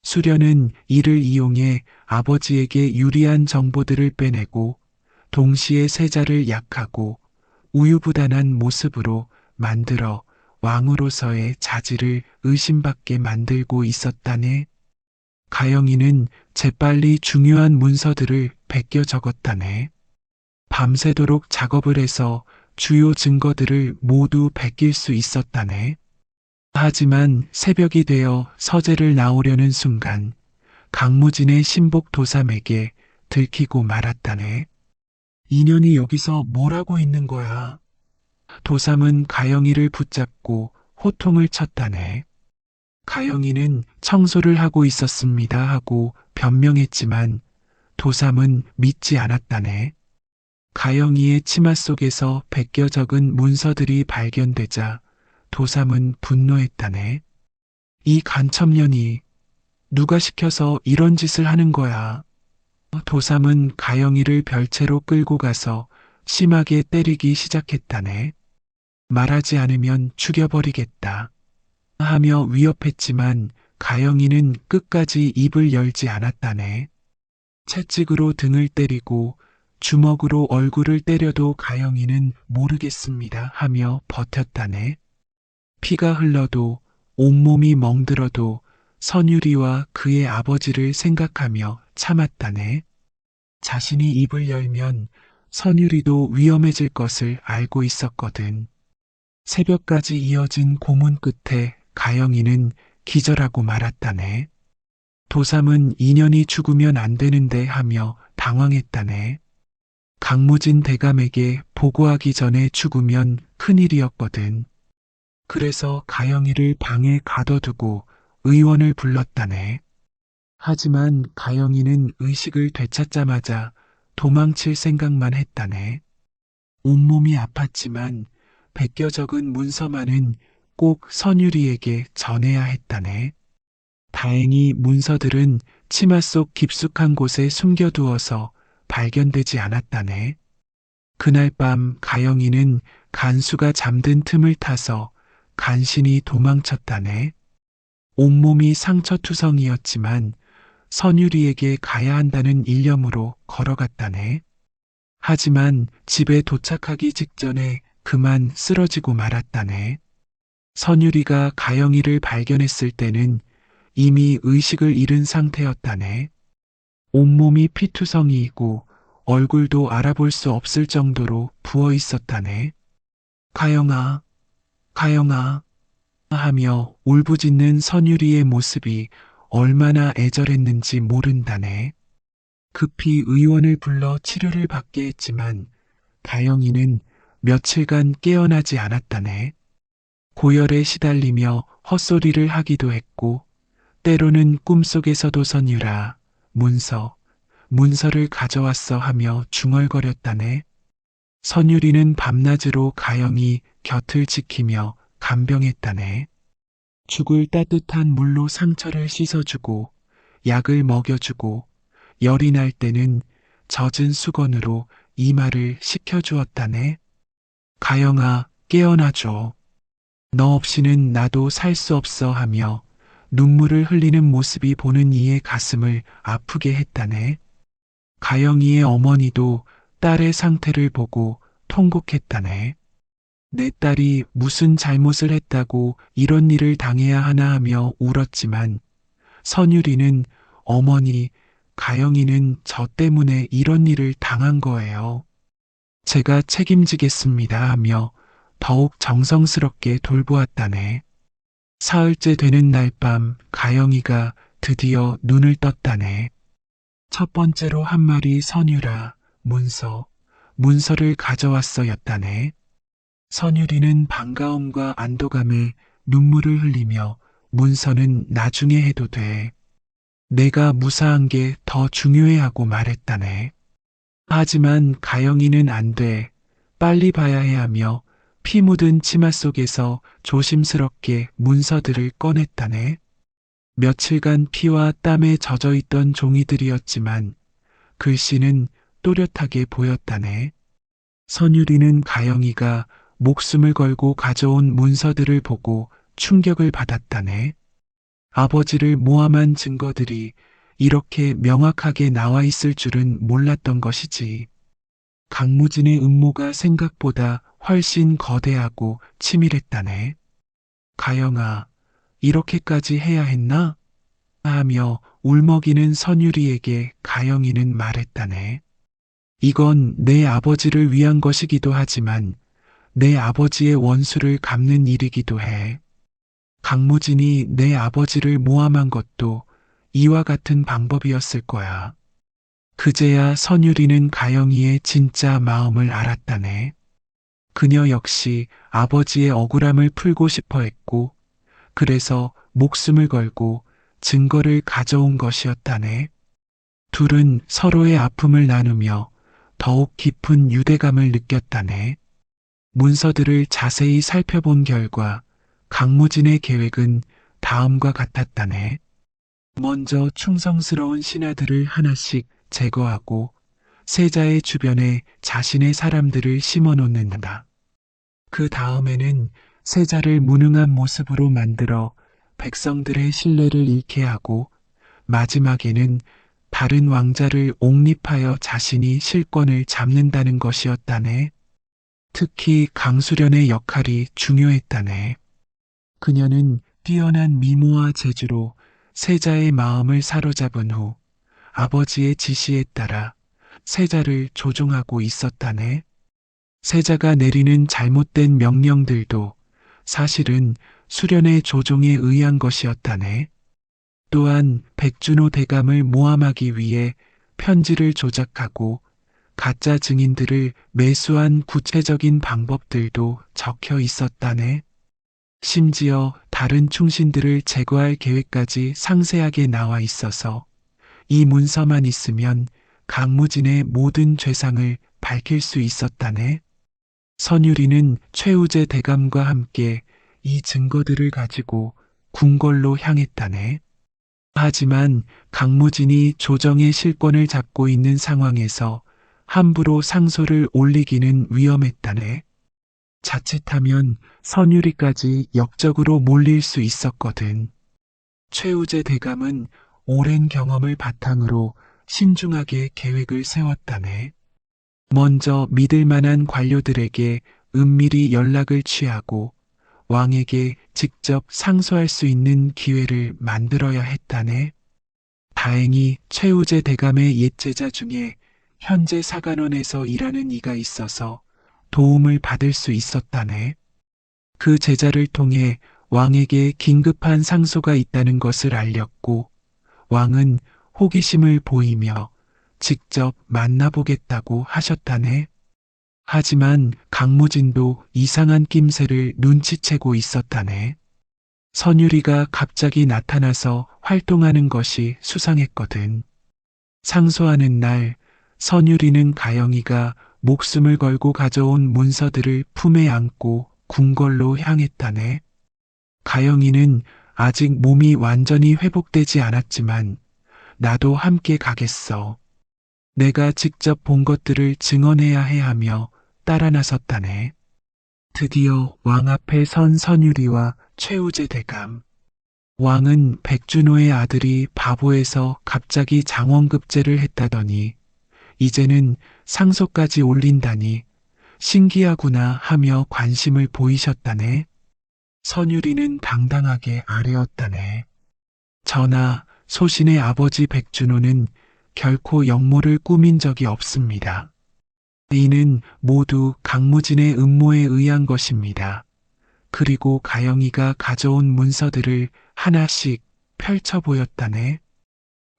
수련은 이를 이용해 아버지에게 유리한 정보들을 빼내고 동시에 세자를 약하고 우유부단한 모습으로 만들어 왕으로서의 자질을 의심받게 만들고 있었다네. 가영이는 재빨리 중요한 문서들을 베껴 적었다네. 밤새도록 작업을 해서 주요 증거들을 모두 베낄 수 있었다네. 하지만 새벽이 되어 서재를 나오려는 순간 강무진의 신복 도삼에게 들키고 말았다네. 인연이 여기서 뭘 하고 있는 거야? 도삼은 가영이를 붙잡고 호통을 쳤다네. 가영이는 청소를 하고 있었습니다 하고 변명했지만 도삼은 믿지 않았다네. 가영이의 치마 속에서 베껴 적은 문서들이 발견되자 도삼은 분노했다네. 이 간첩년이 누가 시켜서 이런 짓을 하는 거야. 도삼은 가영이를 별채로 끌고 가서 심하게 때리기 시작했다네. 말하지 않으면 죽여버리겠다 하며 위협했지만 가영이는 끝까지 입을 열지 않았다네. 채찍으로 등을 때리고 주먹으로 얼굴을 때려도 가영이는 모르겠습니다 하며 버텼다네. 피가 흘러도 온몸이 멍들어도 선유리와 그의 아버지를 생각하며 참았다네. 자신이 입을 열면 선유리도 위험해질 것을 알고 있었거든. 새벽까지 이어진 고문 끝에 가영이는 기절하고 말았다네. 도삼은 인연이 죽으면 안 되는데 하며 당황했다네. 강무진 대감에게 보고하기 전에 죽으면 큰일이었거든. 그래서 가영이를 방에 가둬두고 의원을 불렀다네. 하지만 가영이는 의식을 되찾자마자 도망칠 생각만 했다네. 온몸이 아팠지만 베껴 적은 문서만은 꼭 선유리에게 전해야 했다네. 다행히 문서들은 치마 속 깊숙한 곳에 숨겨두어서 발견되지 않았다네. 그날 밤 가영이는 간수가 잠든 틈을 타서 간신히 도망쳤다네. 온몸이 상처투성이었지만 선유리에게 가야 한다는 일념으로 걸어갔다네. 하지만 집에 도착하기 직전에 그만 쓰러지고 말았다네. 선유리가 가영이를 발견했을 때는 이미 의식을 잃은 상태였다네. 온몸이 피투성이이고 얼굴도 알아볼 수 없을 정도로 부어 있었다네. 가영아, 가영아 하며 울부짖는 선유리의 모습이 얼마나 애절했는지 모른다네. 급히 의원을 불러 치료를 받게 했지만 가영이는 며칠간 깨어나지 않았다네. 고열에 시달리며 헛소리를 하기도 했고 때로는 꿈속에서도 선유라, 문서를 가져왔어 하며 중얼거렸다네. 선유리는 밤낮으로 가영이 곁을 지키며 간병했다네. 죽을 따뜻한 물로 상처를 씻어주고 약을 먹여주고 열이 날 때는 젖은 수건으로 이마를 식혀주었다네. 가영아, 깨어나줘. 너 없이는 나도 살 수 없어 하며 눈물을 흘리는 모습이 보는 이의 가슴을 아프게 했다네. 가영이의 어머니도 딸의 상태를 보고 통곡했다네. 내 딸이 무슨 잘못을 했다고 이런 일을 당해야 하나 하며 울었지만 선율이는 어머니, 가영이는 저 때문에 이런 일을 당한 거예요. 제가 책임지겠습니다 하며 더욱 정성스럽게 돌보았다네. 사흘째 되는 날 밤 가영이가 드디어 눈을 떴다네. 첫 번째로 한 말이 선율아, 문서를 가져왔어 였다네. 선율이는 반가움과 안도감에 눈물을 흘리며 문서는 나중에 해도 돼. 내가 무사한 게 더 중요해 하고 말했다네. 하지만 가영이는 안 돼. 빨리 봐야 해 하며 피 묻은 치마 속에서 조심스럽게 문서들을 꺼냈다네. 며칠간 피와 땀에 젖어 있던 종이들이었지만 글씨는 또렷하게 보였다네. 선율이는 가영이가 목숨을 걸고 가져온 문서들을 보고 충격을 받았다네. 아버지를 모함한 증거들이 이렇게 명확하게 나와 있을 줄은 몰랐던 것이지. 강무진의 음모가 생각보다 훨씬 거대하고 치밀했다네. 가영아, 이렇게까지 해야 했나? 하며 울먹이는 선율이에게 가영이는 말했다네. 이건 내 아버지를 위한 것이기도 하지만 내 아버지의 원수를 갚는 일이기도 해. 강무진이 내 아버지를 모함한 것도 이와 같은 방법이었을 거야. 그제야 선율이는 가영이의 진짜 마음을 알았다네. 그녀 역시 아버지의 억울함을 풀고 싶어 했고, 그래서 목숨을 걸고 증거를 가져온 것이었다네. 둘은 서로의 아픔을 나누며 더욱 깊은 유대감을 느꼈다네. 문서들을 자세히 살펴본 결과 강무진의 계획은 다음과 같았다네. 먼저 충성스러운 신하들을 하나씩 제거하고 세자의 주변에 자신의 사람들을 심어놓는다. 그 다음에는 세자를 무능한 모습으로 만들어 백성들의 신뢰를 잃게 하고 마지막에는 다른 왕자를 옹립하여 자신이 실권을 잡는다는 것이었다네. 특히 강수련의 역할이 중요했다네. 그녀는 뛰어난 미모와 재주로 세자의 마음을 사로잡은 후 아버지의 지시에 따라 세자를 조종하고 있었다네. 세자가 내리는 잘못된 명령들도 사실은 수련의 조종에 의한 것이었다네. 또한 백준호 대감을 모함하기 위해 편지를 조작하고 가짜 증인들을 매수한 구체적인 방법들도 적혀 있었다네. 심지어 다른 충신들을 제거할 계획까지 상세하게 나와 있어서 이 문서만 있으면 강무진의 모든 죄상을 밝힐 수 있었다네. 선율이는 최우재 대감과 함께 이 증거들을 가지고 궁궐로 향했다네. 하지만 강무진이 조정의 실권을 잡고 있는 상황에서 함부로 상소를 올리기는 위험했다네. 자칫하면 선율이까지 역적으로 몰릴 수 있었거든. 최우재 대감은 오랜 경험을 바탕으로 신중하게 계획을 세웠다네. 먼저 믿을 만한 관료들에게 은밀히 연락을 취하고 왕에게 직접 상소할 수 있는 기회를 만들어야 했다네. 다행히 최우재 대감의 옛제자 중에 현재 사관원에서 일하는 이가 있어서 도움을 받을 수 있었다네. 그 제자를 통해 왕에게 긴급한 상소가 있다는 것을 알렸고 왕은 호기심을 보이며 직접 만나보겠다고 하셨다네. 하지만 강무진도 이상한 낌새를 눈치채고 있었다네. 선율이가 갑자기 나타나서 활동하는 것이 수상했거든. 상소하는 날 선율이는 가영이가 목숨을 걸고 가져온 문서들을 품에 안고 궁궐로 향했다네. 가영이는 아직 몸이 완전히 회복되지 않았지만 나도 함께 가겠어. 내가 직접 본 것들을 증언해야 해 하며 따라 나섰다네. 드디어 왕 앞에 선 선율이와 최우재 대감. 왕은 백준호의 아들이 바보에서 갑자기 장원급제를 했다더니 이제는 상소까지 올린다니 신기하구나 하며 관심을 보이셨다네. 선유리는 당당하게 아뢰었다네. 전하, 소신의 아버지 백준호는 결코 역모를 꾸민 적이 없습니다. 이는 모두 강무진의 음모에 의한 것입니다. 그리고 가영이가 가져온 문서들을 하나씩 펼쳐 보였다네.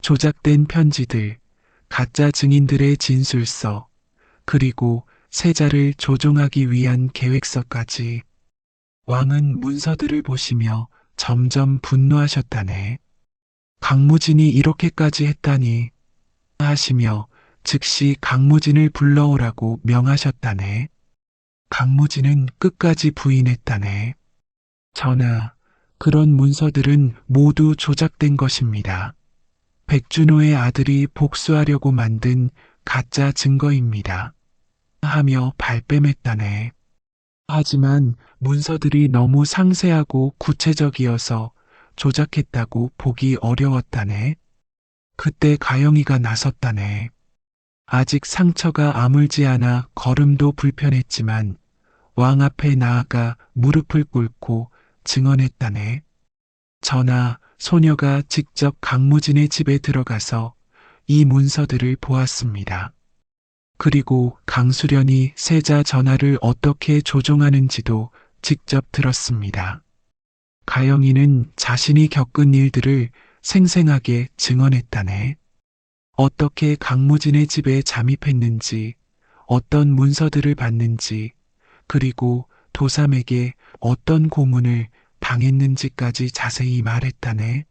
조작된 편지들, 가짜 증인들의 진술서, 그리고 세자를 조종하기 위한 계획서까지. 왕은 문서들을 보시며 점점 분노하셨다네. 강무진이 이렇게까지 했다니 하시며 즉시 강무진을 불러오라고 명하셨다네. 강무진은 끝까지 부인했다네. 전하, 그런 문서들은 모두 조작된 것입니다. 백준호의 아들이 복수하려고 만든 가짜 증거입니다. 하며 발뺌했다네. 하지만 문서들이 너무 상세하고 구체적이어서 조작했다고 보기 어려웠다네. 그때 가영이가 나섰다네. 아직 상처가 아물지 않아 걸음도 불편했지만 왕 앞에 나아가 무릎을 꿇고 증언했다네. 전하, 소녀가 직접 강무진의 집에 들어가서 이 문서들을 보았습니다. 그리고 강수련이 세자 전하를 어떻게 조종하는지도 직접 들었습니다. 가영이는 자신이 겪은 일들을 생생하게 증언했다네. 어떻게 강무진의 집에 잠입했는지, 어떤 문서들을 봤는지, 그리고 도삼에게 어떤 고문을 당했는지까지 자세히 말했다네.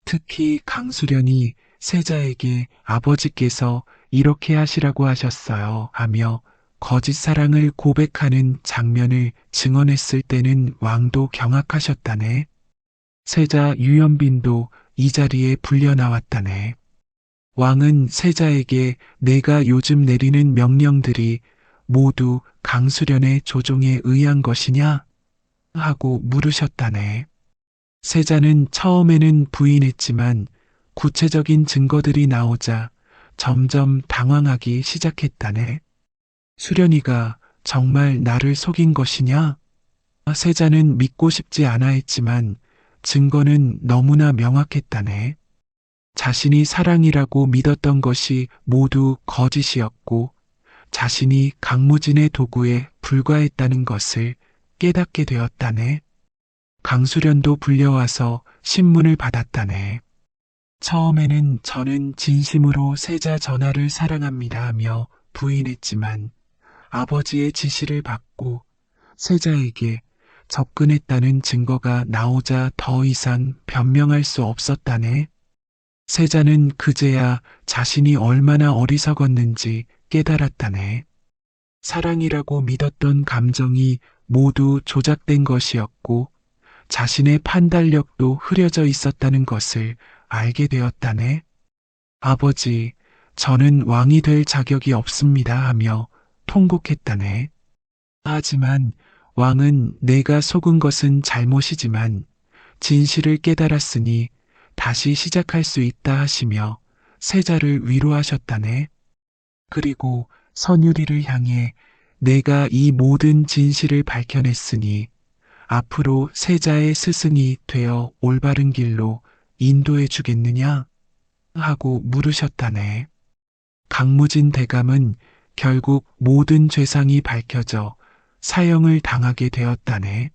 특히 강수련이 세자에게 아버지께서 이렇게 하시라고 하셨어요 하며 거짓 사랑을 고백하는 장면을 증언했을 때는 왕도 경악하셨다네. 세자 유연빈도 이 자리에 불려 나왔다네. 왕은 세자에게 내가 요즘 내리는 명령들이 모두 강수련의 조종에 의한 것이냐? 하고 물으셨다네. 세자는 처음에는 부인했지만 구체적인 증거들이 나오자 점점 당황하기 시작했다네. 수련이가 정말 나를 속인 것이냐? 세자는 믿고 싶지 않아 했지만 증거는 너무나 명확했다네. 자신이 사랑이라고 믿었던 것이 모두 거짓이었고 자신이 강무진의 도구에 불과했다는 것을 깨닫게 되었다네. 강수련도 불려와서 신문을 받았다네. 처음에는 저는 진심으로 세자 전하를 사랑합니다 하며 부인했지만 아버지의 지시를 받고 세자에게 접근했다는 증거가 나오자 더 이상 변명할 수 없었다네. 세자는 그제야 자신이 얼마나 어리석었는지 깨달았다네. 사랑이라고 믿었던 감정이 모두 조작된 것이었고 자신의 판단력도 흐려져 있었다는 것을 알게 되었다네. 아버지, 저는 왕이 될 자격이 없습니다 하며 통곡했다네. 하지만 왕은 내가 속은 것은 잘못이지만 진실을 깨달았으니 다시 시작할 수 있다 하시며 세자를 위로하셨다네. 그리고 선유리를 향해 내가 이 모든 진실을 밝혀냈으니 앞으로 세자의 스승이 되어 올바른 길로 인도해 주겠느냐? 하고 물으셨다네. 강무진 대감은 결국 모든 죄상이 밝혀져 사형을 당하게 되었다네.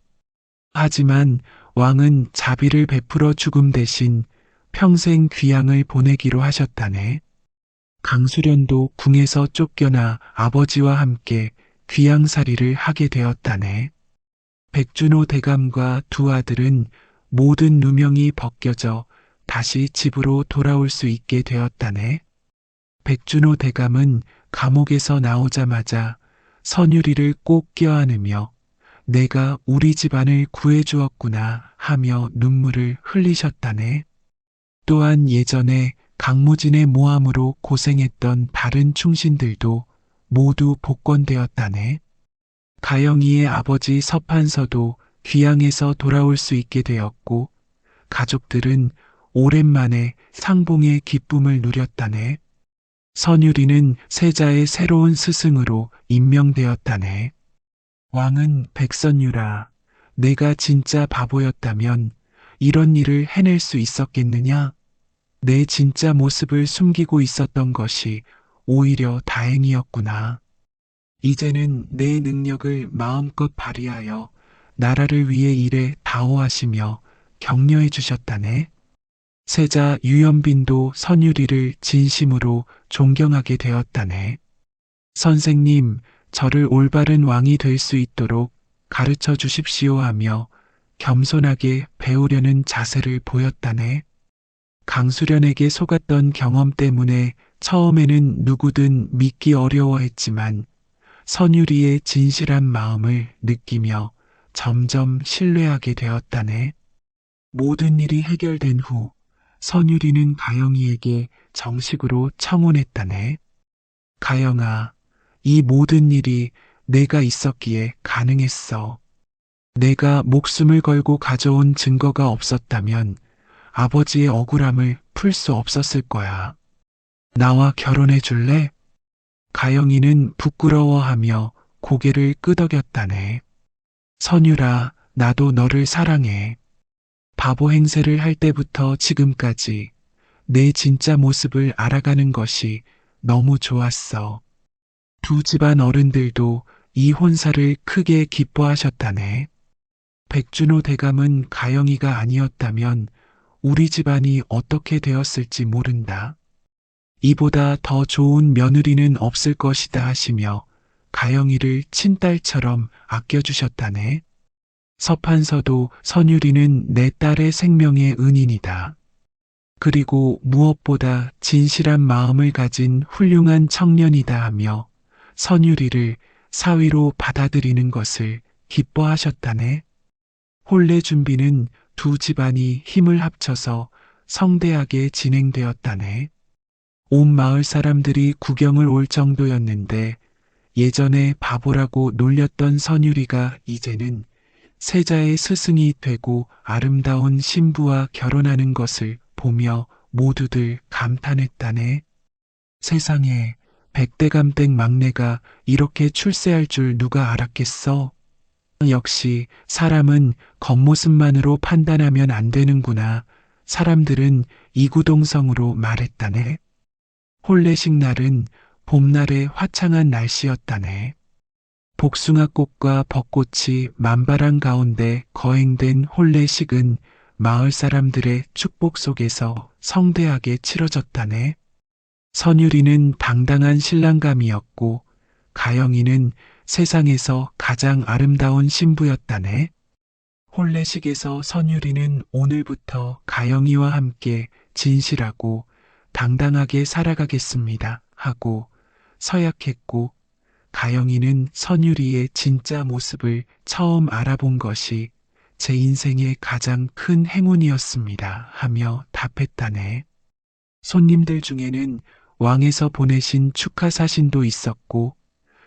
하지만 왕은 자비를 베풀어 죽음 대신 평생 귀양을 보내기로 하셨다네. 강수련도 궁에서 쫓겨나 아버지와 함께 귀양살이를 하게 되었다네. 백준호 대감과 두 아들은 모든 누명이 벗겨져 다시 집으로 돌아올 수 있게 되었다네. 백준호 대감은 감옥에서 나오자마자 선유리를 꼭 껴안으며 내가 우리 집안을 구해주었구나 하며 눈물을 흘리셨다네. 또한 예전에 강무진의 모함으로 고생했던 다른 충신들도 모두 복권되었다네. 가영이의 아버지 서판서도 귀양에서 돌아올 수 있게 되었고 가족들은 오랜만에 상봉의 기쁨을 누렸다네. 선유리는 세자의 새로운 스승으로 임명되었다네. 왕은 백선유라, 내가 진짜 바보였다면 이런 일을 해낼 수 있었겠느냐? 내 진짜 모습을 숨기고 있었던 것이 오히려 다행이었구나. 이제는 내 능력을 마음껏 발휘하여 나라를 위해 일에 다호하시며 격려해 주셨다네. 세자 유연빈도 선유리를 진심으로 존경하게 되었다네. 선생님, 저를 올바른 왕이 될 수 있도록 가르쳐 주십시오 하며 겸손하게 배우려는 자세를 보였다네. 강수련에게 속았던 경험 때문에 처음에는 누구든 믿기 어려워했지만 선유리의 진실한 마음을 느끼며 점점 신뢰하게 되었다네. 모든 일이 해결된 후 선유리는 가영이에게 정식으로 청혼했다네. 가영아, 이 모든 일이 내가 있었기에 가능했어. 내가 목숨을 걸고 가져온 증거가 없었다면 아버지의 억울함을 풀 수 없었을 거야. 나와 결혼해 줄래? 가영이는 부끄러워하며 고개를 끄덕였다네. 선유라, 나도 너를 사랑해. 바보 행세를 할 때부터 지금까지 내 진짜 모습을 알아가는 것이 너무 좋았어. 두 집안 어른들도 이 혼사를 크게 기뻐하셨다네. 백준호 대감은 가영이가 아니었다면 우리 집안이 어떻게 되었을지 모른다. 이보다 더 좋은 며느리는 없을 것이다 하시며 가영이를 친딸처럼 아껴주셨다네. 서판서도 선유리는 내 딸의 생명의 은인이다. 그리고 무엇보다 진실한 마음을 가진 훌륭한 청년이다 하며 선유리를 사위로 받아들이는 것을 기뻐하셨다네. 혼례 준비는 두 집안이 힘을 합쳐서 성대하게 진행되었다네. 온 마을 사람들이 구경을 올 정도였는데 예전에 바보라고 놀렸던 선유리가 이제는 세자의 스승이 되고 아름다운 신부와 결혼하는 것을 보며 모두들 감탄했다네. 세상에 백대감댁 막내가 이렇게 출세할 줄 누가 알았겠어? 역시 사람은 겉모습만으로 판단하면 안 되는구나. 사람들은 이구동성으로 말했다네. 혼례식 날은 봄날의 화창한 날씨였다네. 복숭아꽃과 벚꽃이 만발한 가운데 거행된 혼례식은 마을 사람들의 축복 속에서 성대하게 치러졌다네. 선유리는 당당한 신랑감이었고 가영이는 세상에서 가장 아름다운 신부였다네. 혼례식에서 선유리는 오늘부터 가영이와 함께 진실하고 당당하게 살아가겠습니다 하고 서약했고 가영이는 선유리의 진짜 모습을 처음 알아본 것이 제 인생의 가장 큰 행운이었습니다 하며 답했다네. 손님들 중에는 왕에서 보내신 축하 사신도 있었고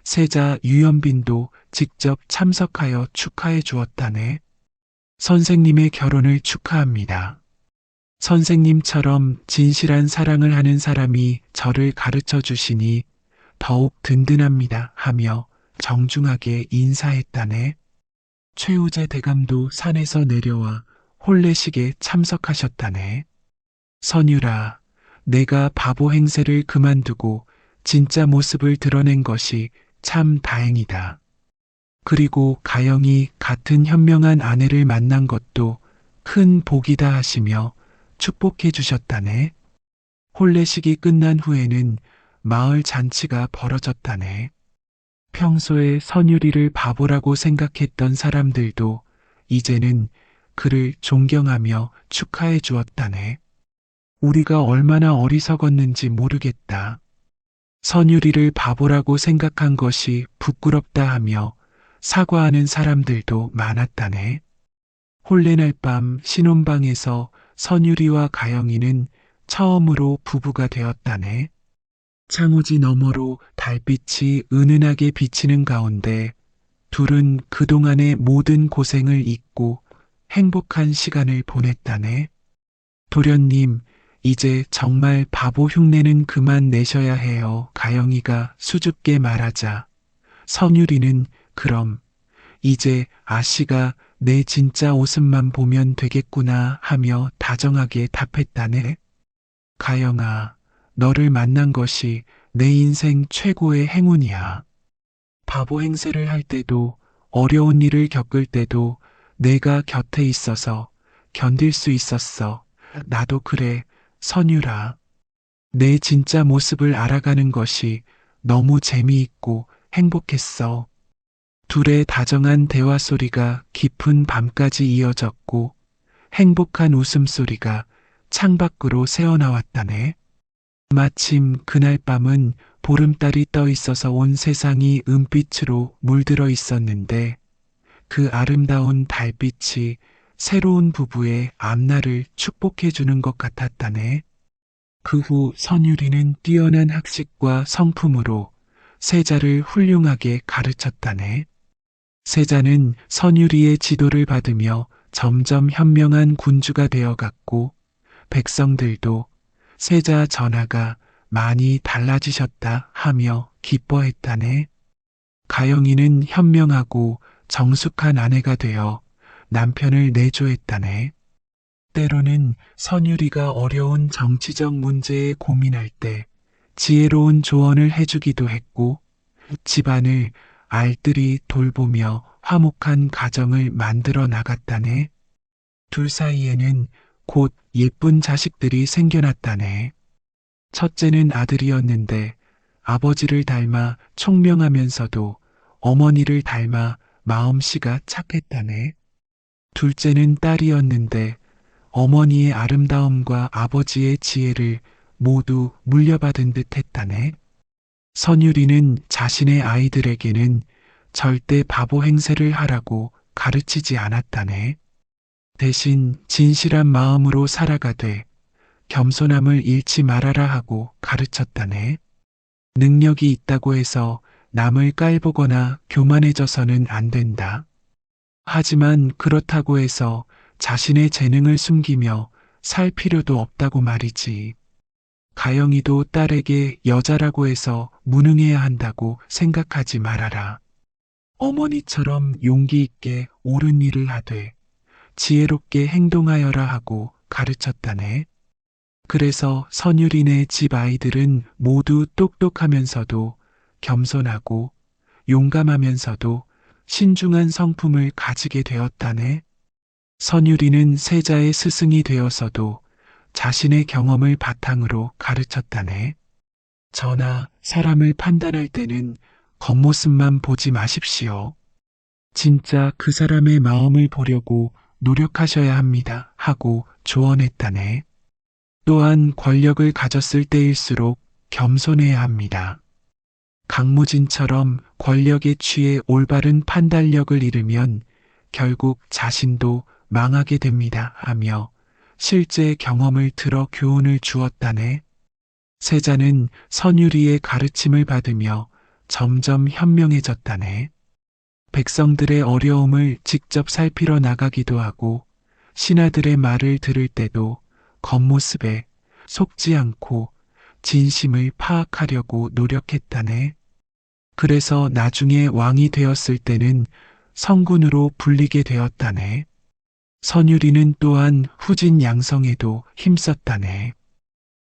세자 유연빈도 직접 참석하여 축하해 주었다네. 선생님의 결혼을 축하합니다. 선생님처럼 진실한 사랑을 하는 사람이 저를 가르쳐 주시니 더욱 든든합니다 하며 정중하게 인사했다네. 최우재 대감도 산에서 내려와 혼례식에 참석하셨다네. 선유라, 내가 바보 행세를 그만두고 진짜 모습을 드러낸 것이 참 다행이다. 그리고 가영이 같은 현명한 아내를 만난 것도 큰 복이다 하시며 축복해 주셨다네. 혼례식이 끝난 후에는 마을 잔치가 벌어졌다네. 평소에 선유리를 바보라고 생각했던 사람들도 이제는 그를 존경하며 축하해 주었다네. 우리가 얼마나 어리석었는지 모르겠다. 선유리를 바보라고 생각한 것이 부끄럽다 하며 사과하는 사람들도 많았다네. 혼례날 밤 신혼방에서 선유리와 가영이는 처음으로 부부가 되었다네. 창호지 너머로 달빛이 은은하게 비치는 가운데 둘은 그동안의 모든 고생을 잊고 행복한 시간을 보냈다네. 도련님, 이제 정말 바보 흉내는 그만 내셔야 해요. 가영이가 수줍게 말하자 선율이는 그럼 이제 아씨가 내 진짜 모습만 보면 되겠구나 하며 다정하게 답했다네. 가영아, 너를 만난 것이 내 인생 최고의 행운이야. 바보 행세를 할 때도 어려운 일을 겪을 때도 내가 곁에 있어서 견딜 수 있었어. 나도 그래, 선율아. 내 진짜 모습을 알아가는 것이 너무 재미있고 행복했어. 둘의 다정한 대화 소리가 깊은 밤까지 이어졌고 행복한 웃음소리가 창밖으로 새어나왔다네. 마침 그날 밤은 보름달이 떠 있어서 온 세상이 은빛으로 물들어 있었는데 그 아름다운 달빛이 새로운 부부의 앞날을 축복해 주는 것 같았다네. 그 후 선율이는 뛰어난 학식과 성품으로 세자를 훌륭하게 가르쳤다네. 세자는 선율이의 지도를 받으며 점점 현명한 군주가 되어갔고 백성들도 세자 전하가 많이 달라지셨다 하며 기뻐했다네. 가영이는 현명하고 정숙한 아내가 되어 남편을 내조했다네. 때로는 선율이가 어려운 정치적 문제에 고민할 때 지혜로운 조언을 해주기도 했고 집안을 알뜰히 돌보며 화목한 가정을 만들어 나갔다네. 둘 사이에는 곧 예쁜 자식들이 생겨났다네. 첫째는 아들이었는데 아버지를 닮아 총명하면서도 어머니를 닮아 마음씨가 착했다네. 둘째는 딸이었는데 어머니의 아름다움과 아버지의 지혜를 모두 물려받은 듯 했다네. 선율이는 자신의 아이들에게는 절대 바보 행세를 하라고 가르치지 않았다네. 대신 진실한 마음으로 살아가되 겸손함을 잃지 말아라 하고 가르쳤다네. 능력이 있다고 해서 남을 깔보거나 교만해져서는 안 된다. 하지만 그렇다고 해서 자신의 재능을 숨기며 살 필요도 없다고 말이지. 가영이도 딸에게 여자라고 해서 무능해야 한다고 생각하지 말아라. 어머니처럼 용기 있게 옳은 일을 하되 지혜롭게 행동하여라 하고 가르쳤다네. 그래서 선율이네 집 아이들은 모두 똑똑하면서도 겸손하고 용감하면서도 신중한 성품을 가지게 되었다네. 선율이는 세자의 스승이 되어서도 자신의 경험을 바탕으로 가르쳤다네. 전하, 사람을 판단할 때는 겉모습만 보지 마십시오. 진짜 그 사람의 마음을 보려고 노력하셔야 합니다. 하고 조언했다네. 또한 권력을 가졌을 때일수록 겸손해야 합니다. 강무진처럼 권력에 취해 올바른 판단력을 잃으면 결국 자신도 망하게 됩니다. 하며 실제 경험을 들어 교훈을 주었다네. 세자는 선율이의 가르침을 받으며 점점 현명해졌다네. 백성들의 어려움을 직접 살피러 나가기도 하고 신하들의 말을 들을 때도 겉모습에 속지 않고 진심을 파악하려고 노력했다네. 그래서 나중에 왕이 되었을 때는 성군으로 불리게 되었다네. 선율이는 또한 후진 양성에도 힘썼다네.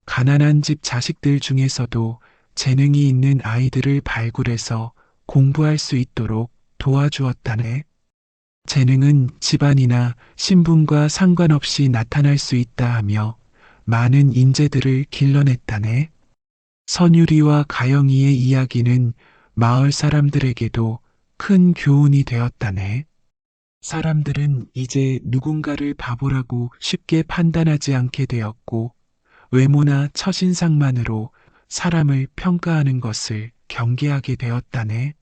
가난한 집 자식들 중에서도 재능이 있는 아이들을 발굴해서 공부할 수 있도록 도와주었다네. 재능은 집안이나 신분과 상관없이 나타날 수 있다 하며 많은 인재들을 길러냈다네. 선율이와 가영이의 이야기는 마을 사람들에게도 큰 교훈이 되었다네. 사람들은 이제 누군가를 바보라고 쉽게 판단하지 않게 되었고 외모나 첫인상만으로 사람을 평가하는 것을 경계하게 되었다네.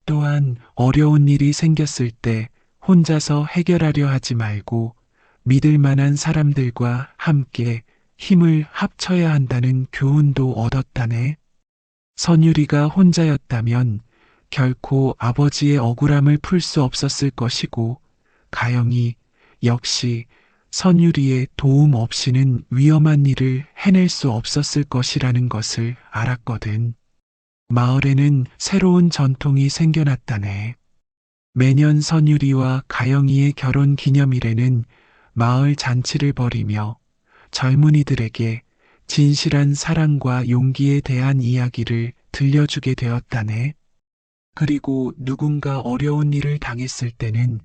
또한 어려운 일이 생겼을 때 혼자서 해결하려 하지 말고 믿을 만한 사람들과 함께 힘을 합쳐야 한다는 교훈도 얻었다네. 선율이가 혼자였다면 결코 아버지의 억울함을 풀 수 없었을 것이고 가영이 역시 선유리의 도움 없이는 위험한 일을 해낼 수 없었을 것이라는 것을 알았거든. 마을에는 새로운 전통이 생겨났다네. 매년 선유리와 가영이의 결혼 기념일에는 마을 잔치를 벌이며 젊은이들에게 진실한 사랑과 용기에 대한 이야기를 들려주게 되었다네. 그리고 누군가 어려운 일을 당했을 때는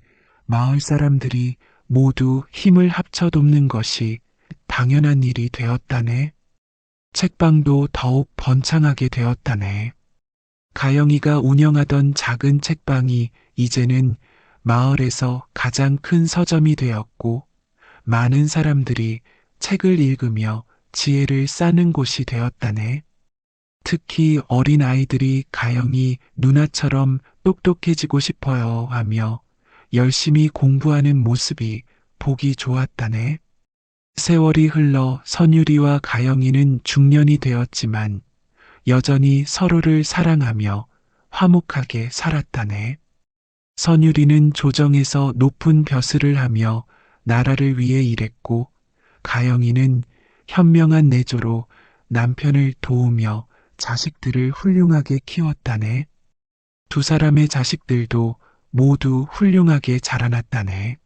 마을 사람들이 모두 힘을 합쳐 돕는 것이 당연한 일이 되었다네. 책방도 더욱 번창하게 되었다네. 가영이가 운영하던 작은 책방이 이제는 마을에서 가장 큰 서점이 되었고, 많은 사람들이 책을 읽으며 지혜를 쌓는 곳이 되었다네. 특히 어린 아이들이 가영이 누나처럼 똑똑해지고 싶어요 하며 열심히 공부하는 모습이 보기 좋았다네. 세월이 흘러 선유리와 가영이는 중년이 되었지만 여전히 서로를 사랑하며 화목하게 살았다네. 선유리는 조정에서 높은 벼슬을 하며 나라를 위해 일했고, 가영이는 현명한 내조로 남편을 도우며 자식들을 훌륭하게 키웠다네. 두 사람의 자식들도 모두 훌륭하게 자라났다네.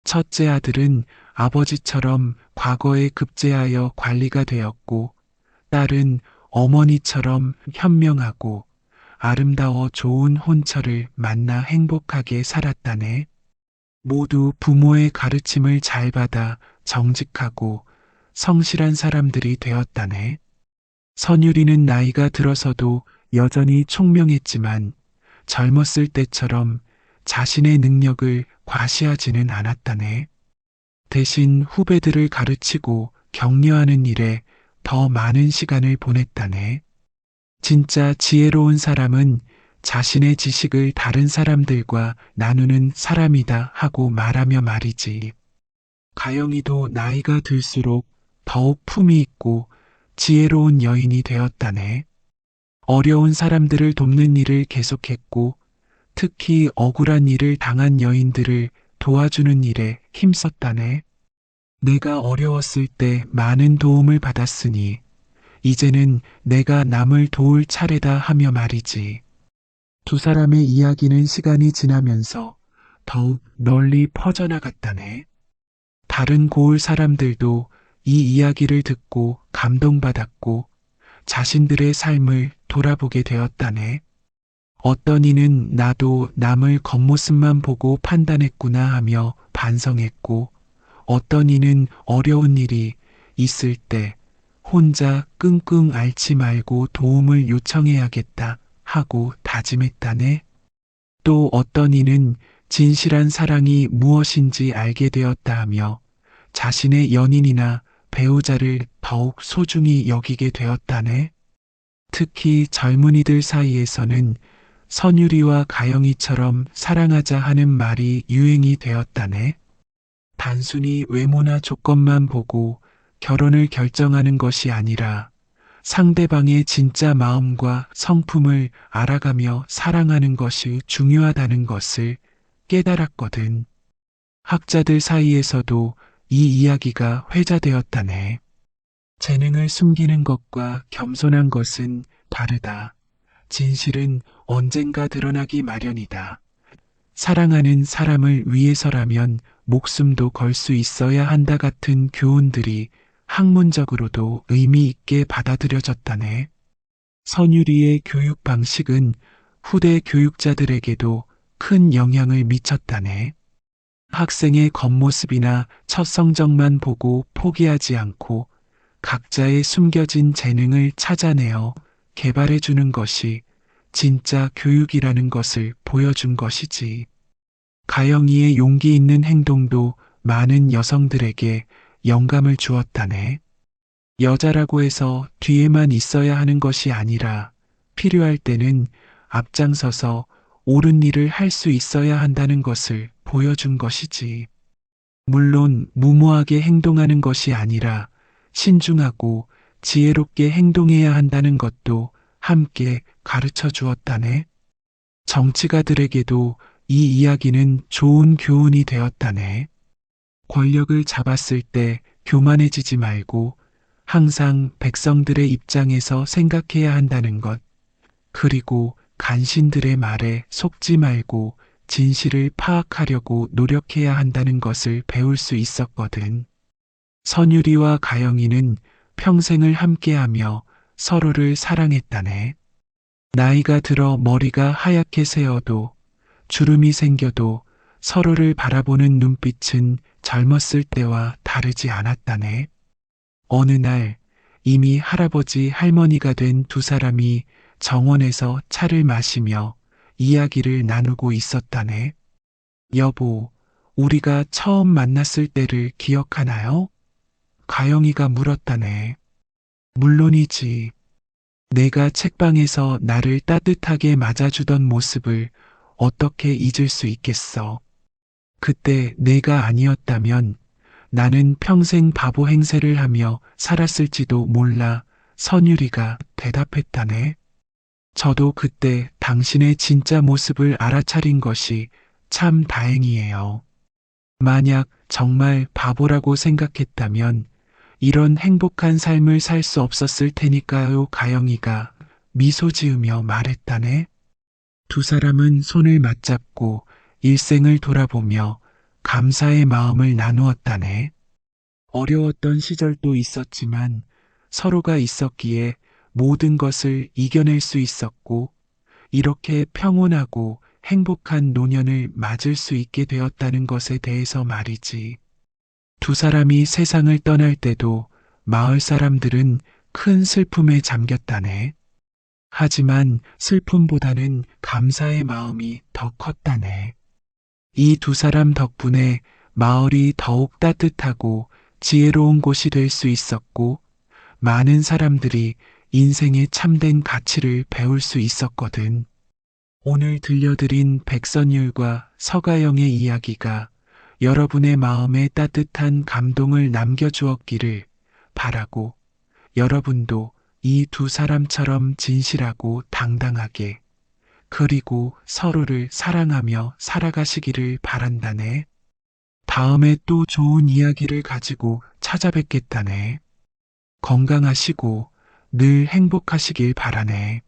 첫째 아들은 아버지처럼 과거에 급제하여 관리가 되었고, 딸은 어머니처럼 현명하고 아름다워 좋은 혼처를 만나 행복하게 살았다네. 모두 부모의 가르침을 잘 받아 정직하고 성실한 사람들이 되었다네. 선유리는 나이가 들어서도 여전히 총명했지만 젊었을 때처럼 자신의 능력을 과시하지는 않았다네. 대신 후배들을 가르치고 격려하는 일에 더 많은 시간을 보냈다네. 진짜 지혜로운 사람은 자신의 지식을 다른 사람들과 나누는 사람이다 하고 말하며 말이지. 가영이도 나이가 들수록 더욱 품이 있고 지혜로운 여인이 되었다네. 어려운 사람들을 돕는 일을 계속했고, 특히 억울한 일을 당한 여인들을 도와주는 일에 힘썼다네. 내가 어려웠을 때 많은 도움을 받았으니 이제는 내가 남을 도울 차례다 하며 말이지. 두 사람의 이야기는 시간이 지나면서 더욱 널리 퍼져나갔다네. 다른 고을 사람들도 이 이야기를 듣고 감동받았고 자신들의 삶을 돌아보게 되었다네. 어떤 이는 나도 남을 겉모습만 보고 판단했구나 하며 반성했고, 어떤 이는 어려운 일이 있을 때 혼자 끙끙 앓지 말고 도움을 요청해야겠다 하고 다짐했다네. 또 어떤 이는 진실한 사랑이 무엇인지 알게 되었다 하며 자신의 연인이나 배우자를 더욱 소중히 여기게 되었다네. 특히 젊은이들 사이에서는 선유리와 가영이처럼 사랑하자 하는 말이 유행이 되었다네. 단순히 외모나 조건만 보고 결혼을 결정하는 것이 아니라 상대방의 진짜 마음과 성품을 알아가며 사랑하는 것이 중요하다는 것을 깨달았거든. 학자들 사이에서도 이 이야기가 회자되었다네. 재능을 숨기는 것과 겸손한 것은 다르다. 진실은 언젠가 드러나기 마련이다. 사랑하는 사람을 위해서라면 목숨도 걸 수 있어야 한다 같은 교훈들이 학문적으로도 의미 있게 받아들여졌다네. 선유리의 교육 방식은 후대 교육자들에게도 큰 영향을 미쳤다네. 학생의 겉모습이나 첫 성적만 보고 포기하지 않고 각자의 숨겨진 재능을 찾아내어 개발해 주는 것이 진짜 교육이라는 것을 보여준 것이지. 가영이의 용기 있는 행동도 많은 여성들에게 영감을 주었다네. 여자라고 해서 뒤에만 있어야 하는 것이 아니라 필요할 때는 앞장서서 옳은 일을 할 수 있어야 한다는 것을 보여준 것이지. 물론 무모하게 행동하는 것이 아니라 신중하고 지혜롭게 행동해야 한다는 것도 함께 가르쳐 주었다네. 정치가들에게도 이 이야기는 좋은 교훈이 되었다네. 권력을 잡았을 때 교만해지지 말고 항상 백성들의 입장에서 생각해야 한다는 것, 그리고 간신들의 말에 속지 말고 진실을 파악하려고 노력해야 한다는 것을 배울 수 있었거든. 선율이와 가영이는 평생을 함께하며 서로를 사랑했다네. 나이가 들어 머리가 하얗게 새어도 주름이 생겨도 서로를 바라보는 눈빛은 젊었을 때와 다르지 않았다네. 어느 날 이미 할아버지 할머니가 된 두 사람이 정원에서 차를 마시며 이야기를 나누고 있었다네. 여보, 우리가 처음 만났을 때를 기억하나요? 가영이가 물었다네. 물론이지. 내가 책방에서 나를 따뜻하게 맞아주던 모습을 어떻게 잊을 수 있겠어. 그때 내가 아니었다면 나는 평생 바보 행세를 하며 살았을지도 몰라. 선율이가 대답했다네. 저도 그때 당신의 진짜 모습을 알아차린 것이 참 다행이에요. 만약 정말 바보라고 생각했다면 이런 행복한 삶을 살 수 없었을 테니까요. 가영이가 미소 지으며 말했다네. 두 사람은 손을 맞잡고 일생을 돌아보며 감사의 마음을 나누었다네. 어려웠던 시절도 있었지만 서로가 있었기에 모든 것을 이겨낼 수 있었고 이렇게 평온하고 행복한 노년을 맞을 수 있게 되었다는 것에 대해서 말이지. 두 사람이 세상을 떠날 때도 마을 사람들은 큰 슬픔에 잠겼다네. 하지만 슬픔보다는 감사의 마음이 더 컸다네. 이 두 사람 덕분에 마을이 더욱 따뜻하고 지혜로운 곳이 될 수 있었고, 많은 사람들이 인생의 참된 가치를 배울 수 있었거든. 오늘 들려드린 백선율과 서가영의 이야기가 여러분의 마음에 따뜻한 감동을 남겨주었기를 바라고, 여러분도 이 두 사람처럼 진실하고 당당하게, 그리고 서로를 사랑하며 살아가시기를 바란다네. 다음에 또 좋은 이야기를 가지고 찾아뵙겠다네. 건강하시고 늘 행복하시길 바라네.